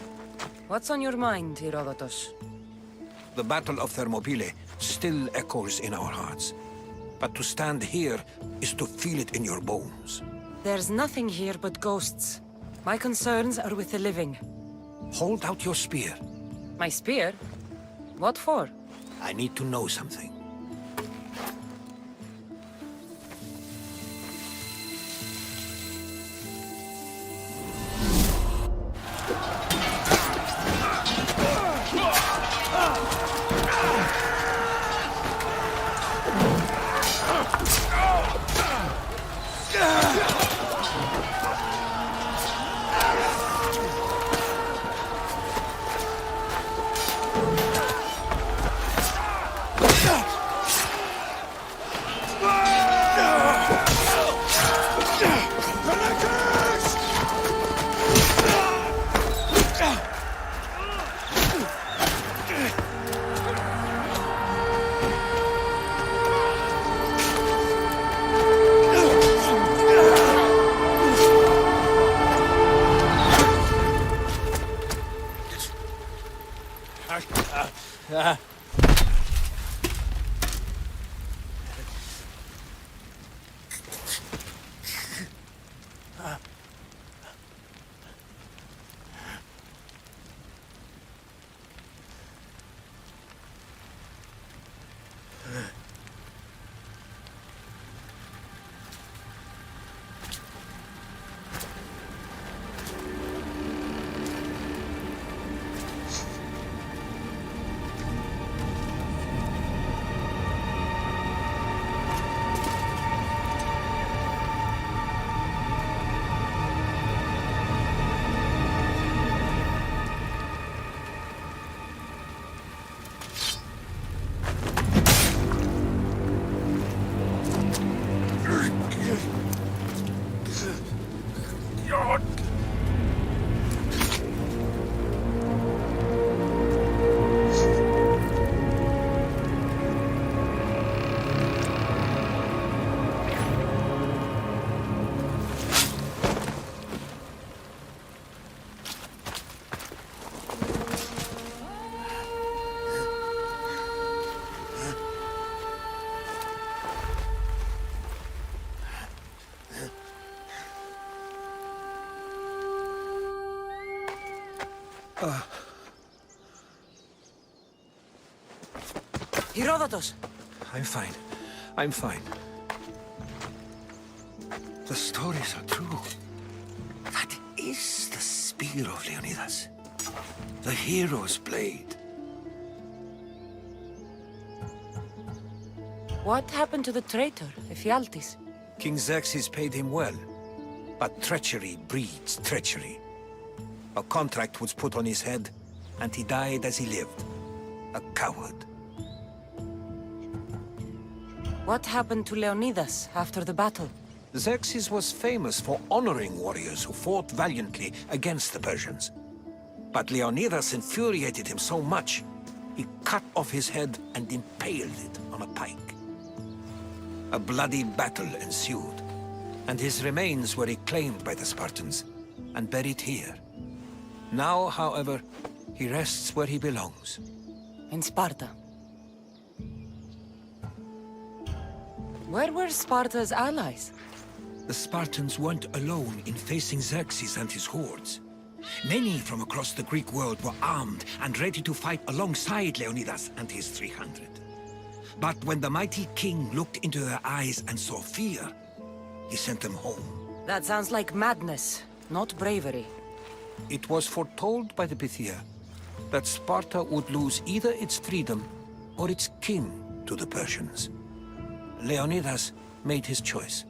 What's on your mind, Herodotus? The Battle of Thermopylae still echoes in our hearts. But to stand here is to feel it in your bones. There's nothing here but ghosts. My concerns are with the living. Hold out your spear. My spear? What for? I need to know something. Herodotus! I'm fine. I'm fine. The stories are true. That is the spear of Leonidas. The hero's blade. What happened to the traitor, Ephialtes? King Xerxes paid him well. But treachery breeds treachery. A contract was put on his head, and he died as he lived. A coward. What happened to Leonidas after the battle? Xerxes was famous for honoring warriors who fought valiantly against the Persians. But Leonidas infuriated him so much, he cut off his head and impaled it on a pike. A bloody battle ensued, and his remains were reclaimed by the Spartans and buried here. Now, however, he rests where he belongs. In Sparta. Where were Sparta's allies? The Spartans weren't alone in facing Xerxes and his hordes. Many from across the Greek world were armed and ready to fight alongside Leonidas and his 300. But when the mighty king looked into their eyes and saw fear, he sent them home. That sounds like madness, not bravery. It was foretold by the Pythia that Sparta would lose either its freedom or its king to the Persians. Leonidas made his choice.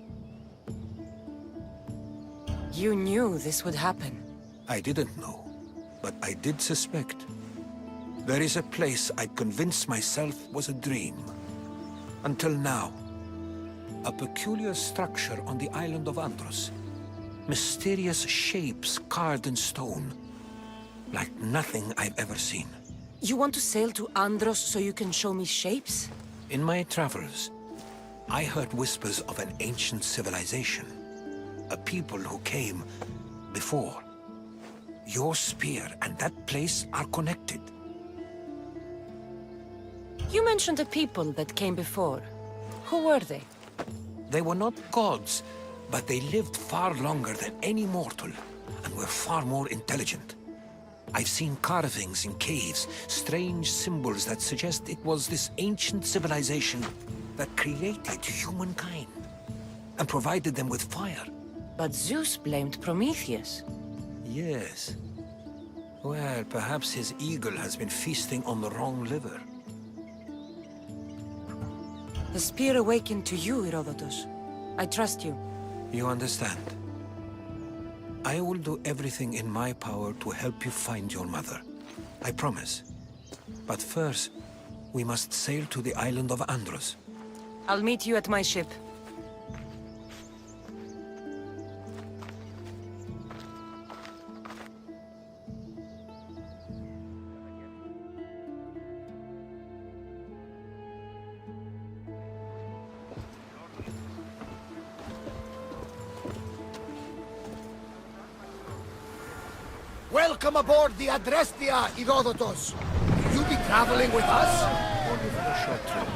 You knew this would happen. I didn't know, but I did suspect. There is a place I'd convinced myself was a dream. Until now. A peculiar structure on the island of Andros. Mysterious shapes carved in stone. Like nothing I've ever seen. You want to sail to Andros so you can show me shapes? In my travels, I heard whispers of an ancient civilization. A people who came before. Your spear and that place are connected. You mentioned a people that came before. Who were they? They were not gods, but they lived far longer than any mortal, and were far more intelligent. I've seen carvings in caves, strange symbols that suggest it was this ancient civilization that created humankind, and provided them with fire. But Zeus blamed Prometheus. Yes. Well, perhaps his eagle has been feasting on the wrong liver. The spear awakened to you, Herodotus. I trust you. You understand. I will do everything in my power to help you find your mother. I promise. But first, we must sail to the island of Andros. I'll meet you at my ship. Welcome aboard the Adrestia, Herodotus. Will you be traveling with us? Only for a short trip.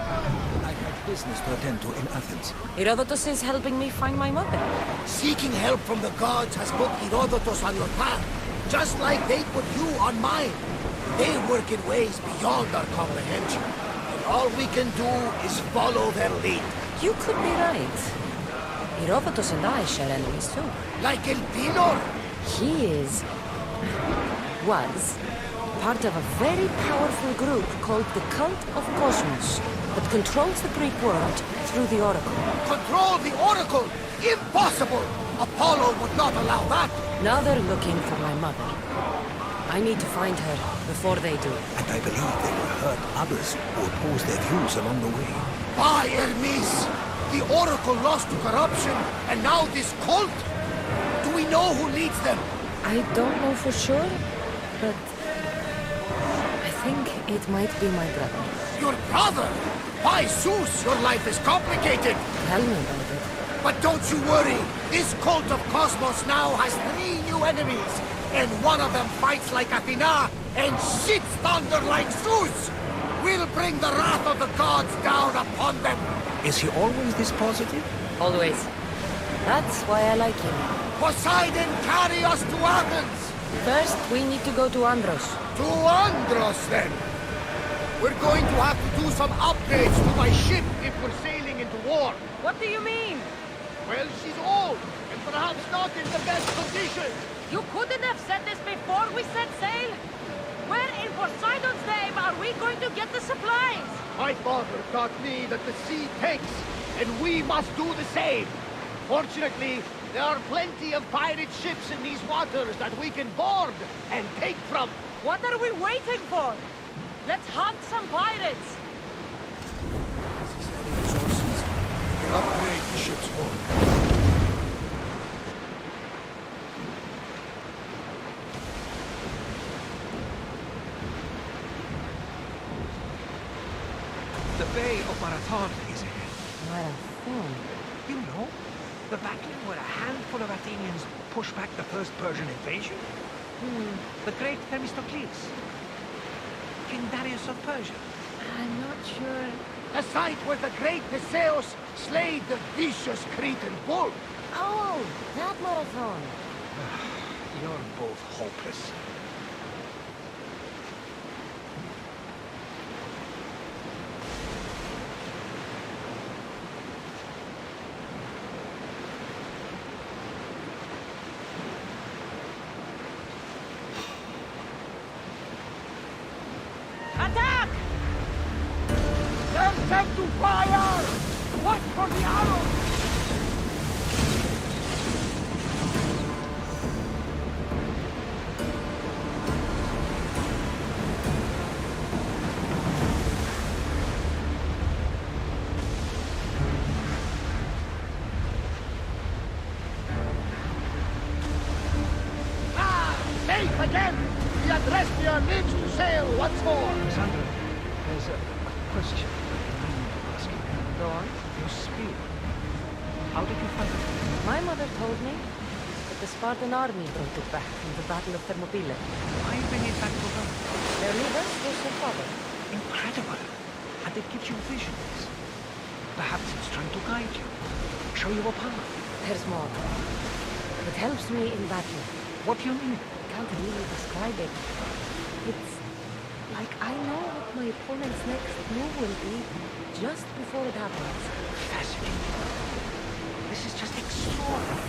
I have business to attend to in Athens. Herodotus is helping me find my mother. Seeking help from the gods has put Herodotus on your path, just like they put you on mine. They work in ways beyond our comprehension, and all we can do is follow their lead. You could be right. Herodotus and I share enemies too. Like El Pinor? He was part of a very powerful group called the Cult of Cosmos that controls the Greek world through the Oracle. Control the Oracle? Impossible! Apollo would not allow that! Now they're looking for my mother. I need to find her before they do. And I believe they will hurt others who oppose their views along the way. By Hermes! The Oracle lost to corruption, and now this cult? Do we know who leads them? I don't know for sure, but I think it might be my brother. Your brother? By Zeus, your life is complicated! Tell me about it. But don't you worry! This cult of Cosmos now has 3 new enemies, and one of them fights like Athena and shits thunder like Zeus! We'll bring the wrath of the gods down upon them! Is he always this positive? Always. That's why I like him. Poseidon, carry us to Athens! First, we need to go to Andros. To Andros, then! We're going to have to do some upgrades to my ship if we're sailing into war. What do you mean? Well, she's old, and perhaps not in the best condition. You couldn't have said this before we set sail? Where in Poseidon's name are we going to get the supplies? My father taught me that the sea takes, and we must do the same. Fortunately, there are plenty of pirate ships in these waters that we can board and take from. What are we waiting for? Let's hunt some pirates! Resources. Upgrade the ship's hull. The Bay of Marathon is ahead. Marathon? You know, the battle where a handful of Athenians pushed back the first Persian invasion? The great Themistocles. King Darius of Persia. I'm not sure. The site where the great Theseus slayed the vicious Cretan bull. Oh, that Marathon. You're both hopeless. Attack! Send them to fire! Watch for the arrows! Safe again! The Adrestia lives to sail once more! Kassandra, there's a question I need to ask you. Go on. Your spear. How did you find it? My mother told me that the Spartan army brought it back from the Battle of Thermopylae. Why bring it back to her? Their leader was her father. Incredible. And it gives you visions. Perhaps it's trying to guide you. Show you a path. There's more. It helps me in battle. What do you mean? I can't really describe it. It's like I know what my opponent's next move will be just before it happens. Fascinating. This is just extraordinary.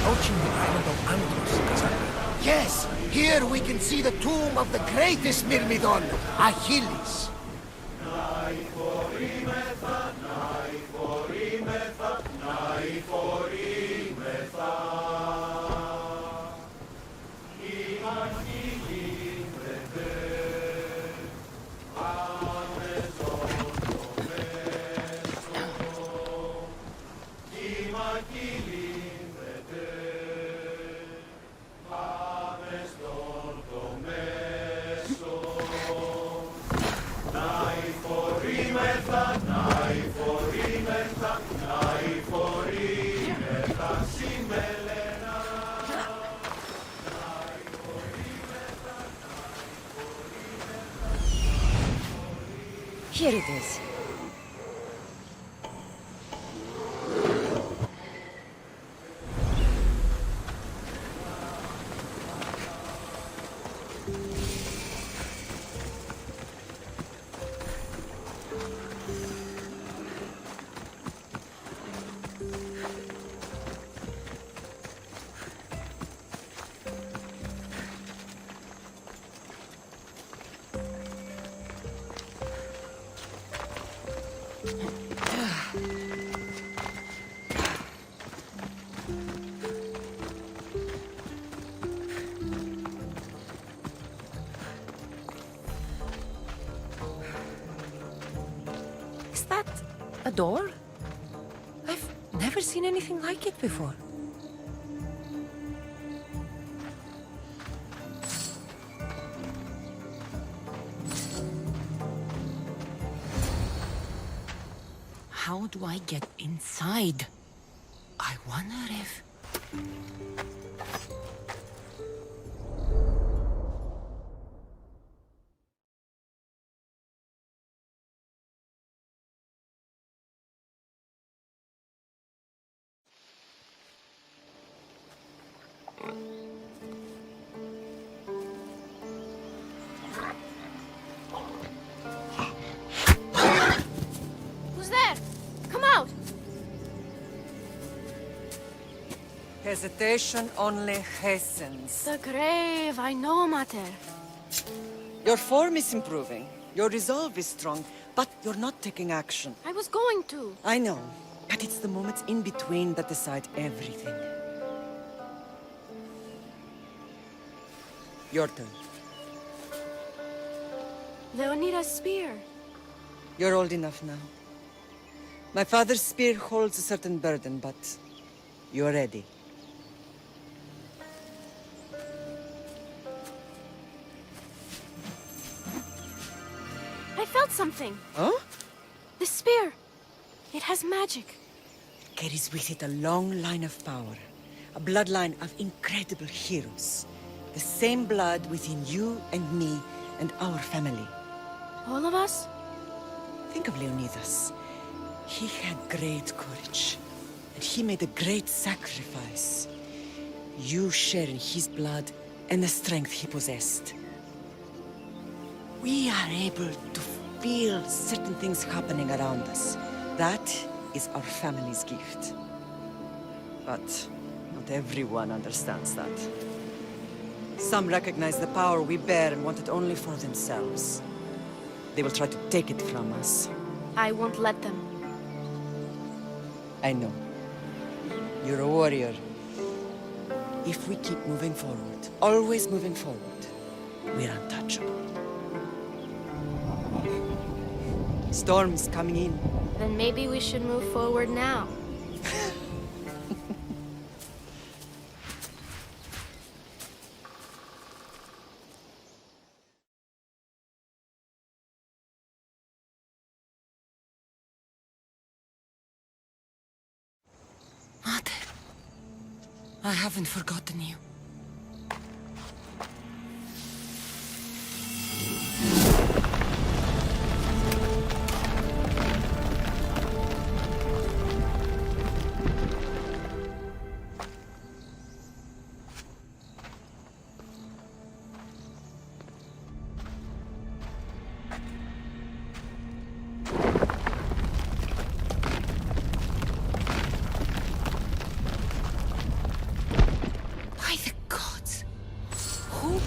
Approaching the island of Andros, Kassandra. Yes! Here we can see the tomb of the greatest Myrmidon, Achilles. Here it is. Is that a door? I've never seen anything like it before. How do I get inside? I wonder if... Hesitation only hastens. The grave, I know, Mater. Your form is improving. Your resolve is strong, but you're not taking action. I was going to. I know, but it's the moments in between that decide everything. Your turn. Leonidas' spear. You're old enough now. My father's spear holds a certain burden, but you're ready. I felt something. Huh? The spear. It has magic. It carries with it a long line of power. A bloodline of incredible heroes. The same blood within you and me and our family. All of us? Think of Leonidas. He had great courage. And he made a great sacrifice. You share in his blood and the strength he possessed. We are able to feel certain things happening around us. That is our family's gift. But not everyone understands that. Some recognize the power we bear and want it only for themselves. They will try to take it from us. I won't let them. I know. You're a warrior. If we keep moving forward, always moving forward, we're untouchable. Storm's coming in. Then maybe we should move forward now. Mother, I haven't forgotten you.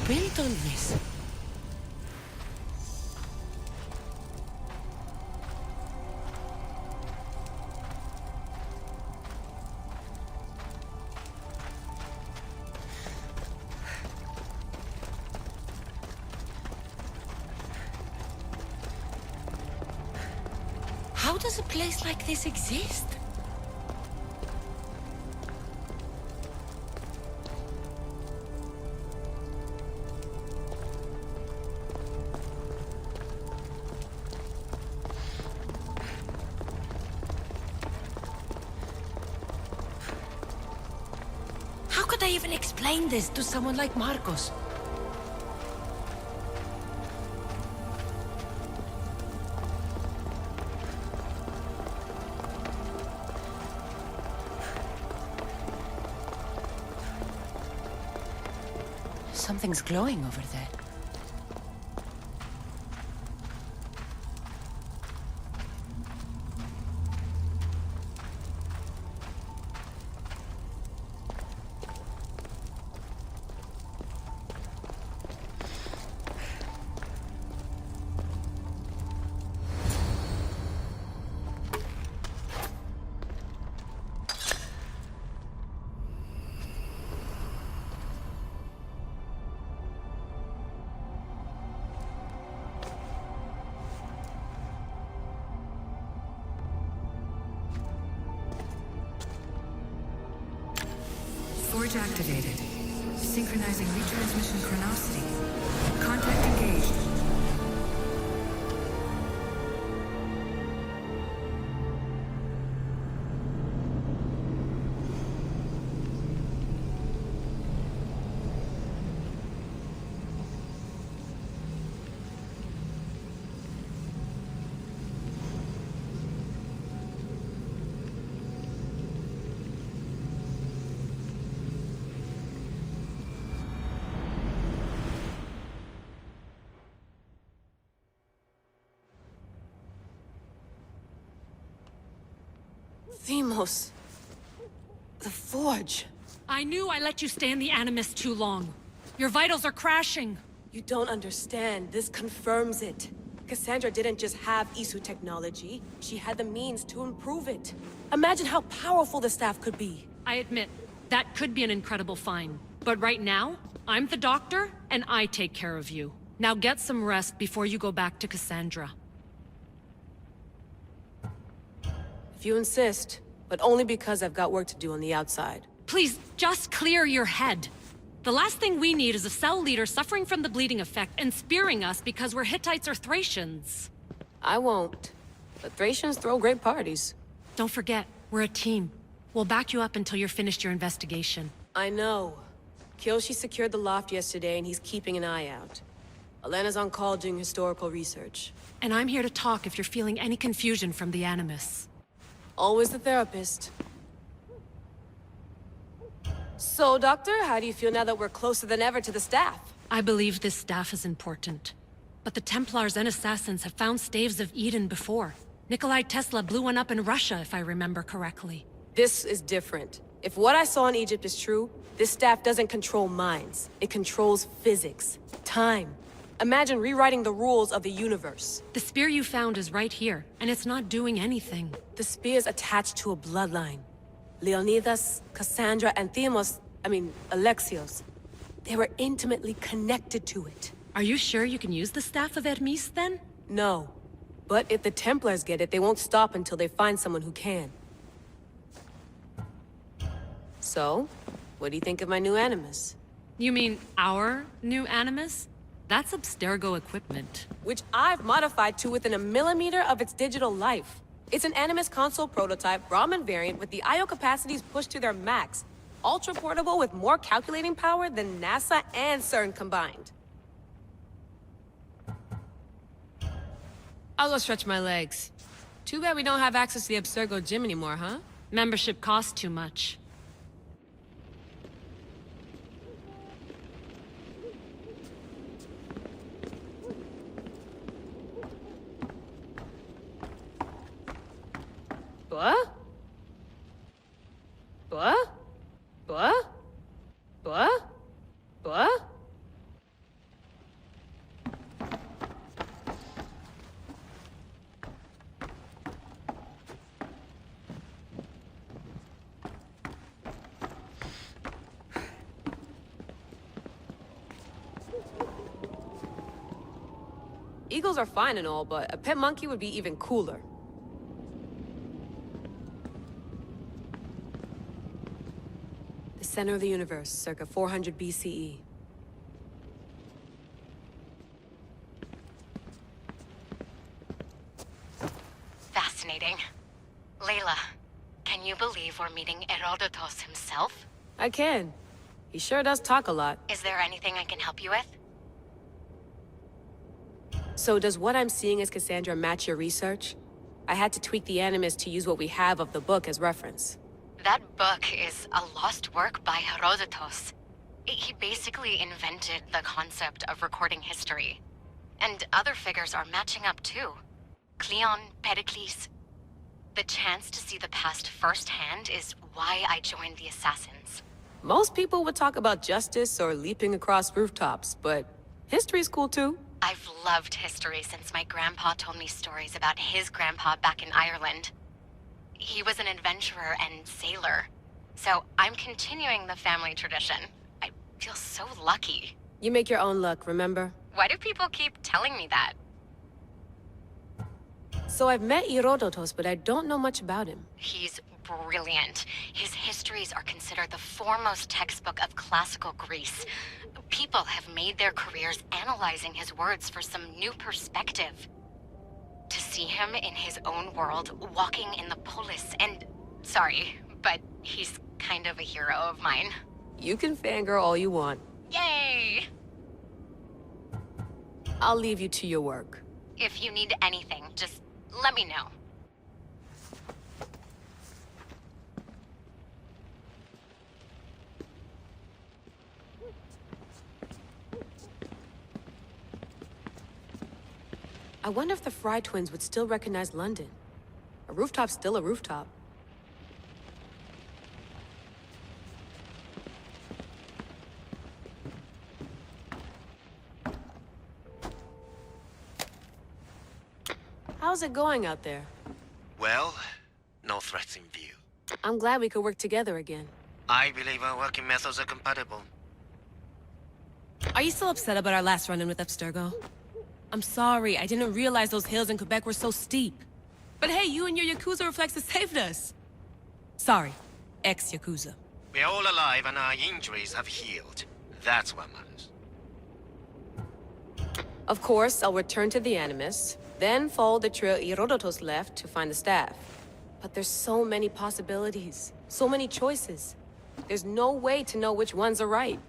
Built on this. How does a place like this exist? How could I even explain this to someone like Marcos? Something's glowing over there. Forge activated. Synchronizing retransmission chronicity. Contact engaged. Themos. The Forge. I knew I let you stay in the Animus too long. Your vitals are crashing. You don't understand. This confirms it. Kassandra didn't just have Isu technology. She had the means to improve it. Imagine how powerful the staff could be. I admit, that could be an incredible find. But right now, I'm the doctor, and I take care of you. Now get some rest before you go back to Kassandra. If you insist, but only because I've got work to do on the outside. Please, just clear your head. The last thing we need is a cell leader suffering from the bleeding effect and spearing us because we're Hittites or Thracians. I won't. But Thracians throw great parties. Don't forget, we're a team. We'll back you up until you're finished your investigation. I know. Kyoshi secured the loft yesterday and he's keeping an eye out. Elena's on call doing historical research. And I'm here to talk if you're feeling any confusion from the Animus. Always the therapist. So, Doctor, how do you feel now that we're closer than ever to the staff? I believe this staff is important. But the Templars and Assassins have found staves of Eden before. Nikolai Tesla blew one up in Russia, if I remember correctly. This is different. If what I saw in Egypt is true, this staff doesn't control minds. It controls physics, time. Imagine rewriting the rules of the universe. The spear you found is right here, and it's not doing anything. The spear's attached to a bloodline. Leonidas, Kassandra, and Alexios. They were intimately connected to it. Are you sure you can use the Staff of Hermes, then? No. But if the Templars get it, they won't stop until they find someone who can. So, what do you think of my new Animus? You mean our new Animus? That's Abstergo equipment. Which I've modified to within a millimeter of its digital life. It's an Animus console prototype, Brahmin variant with the I/O capacities pushed to their max. Ultra portable with more calculating power than NASA and CERN combined. I'll go stretch my legs. Too bad we don't have access to the Abstergo gym anymore, huh? Membership costs too much. What? What? What? What? What? Eagles are fine and all, but a pet monkey would be even cooler. The center of the universe, circa 400 BCE. Fascinating. Layla, can you believe we're meeting Herodotus himself? I can. He sure does talk a lot. Is there anything I can help you with? So does what I'm seeing as Kassandra match your research? I had to tweak the Animus to use what we have of the book as reference. That book is a lost work by Herodotus. He basically invented the concept of recording history. And other figures are matching up too. Cleon, Pericles. The chance to see the past firsthand is why I joined the Assassins. Most people would talk about justice or leaping across rooftops, but history's cool too. I've loved history since my grandpa told me stories about his grandpa back in Ireland. He was an adventurer and sailor. So I'm continuing the family tradition. I feel so lucky. You make your own luck, remember? Why do people keep telling me that? So I've met Herodotus, but I don't know much about him. He's brilliant. His histories are considered the foremost textbook of classical Greece. People have made their careers analyzing his words for some new perspective. To see him in his own world, walking in the polis, and... Sorry, but he's kind of a hero of mine. You can fangirl all you want. Yay! I'll leave you to your work. If you need anything, just let me know. I wonder if the Fry twins would still recognize London. A rooftop's still a rooftop. How's it going out there? Well, no threats in view. I'm glad we could work together again. I believe our working methods are compatible. Are you still upset about our last run-in with Abstergo? I'm sorry, I didn't realize those hills in Quebec were so steep. But hey, you and your Yakuza reflexes saved us. Sorry, ex-Yakuza. We're all alive and our injuries have healed. That's what matters. Of course, I'll return to the Animus, then follow the trail Herodotus left to find the staff. But there's so many possibilities, so many choices. There's no way to know which ones are right.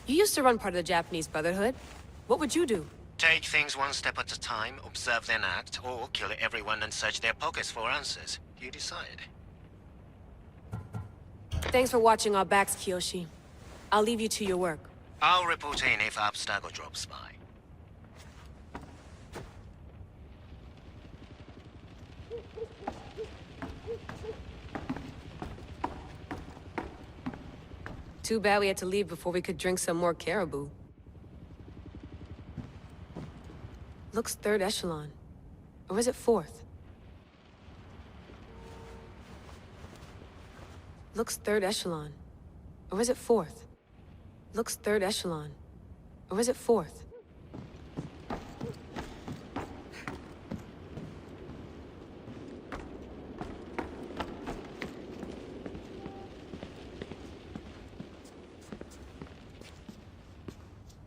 You used to run part of the Japanese Brotherhood. What would you do? Take things one step at a time, observe then act, or kill everyone and search their pockets for answers. You decide. Thanks for watching our backs, Kiyoshi. I'll leave you to your work. I'll report in if Abstergo drops by. Too bad we had to leave before we could drink some more caribou. Looks third echelon. Or is it fourth? Looks third echelon. Or is it fourth? Looks third echelon. Or is it fourth?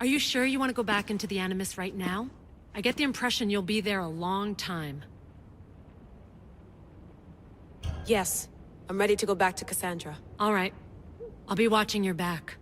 Are you sure you want to go back into the Animus right now? I get the impression you'll be there a long time. Yes. I'm ready to go back to Kassandra. All right. I'll be watching your back.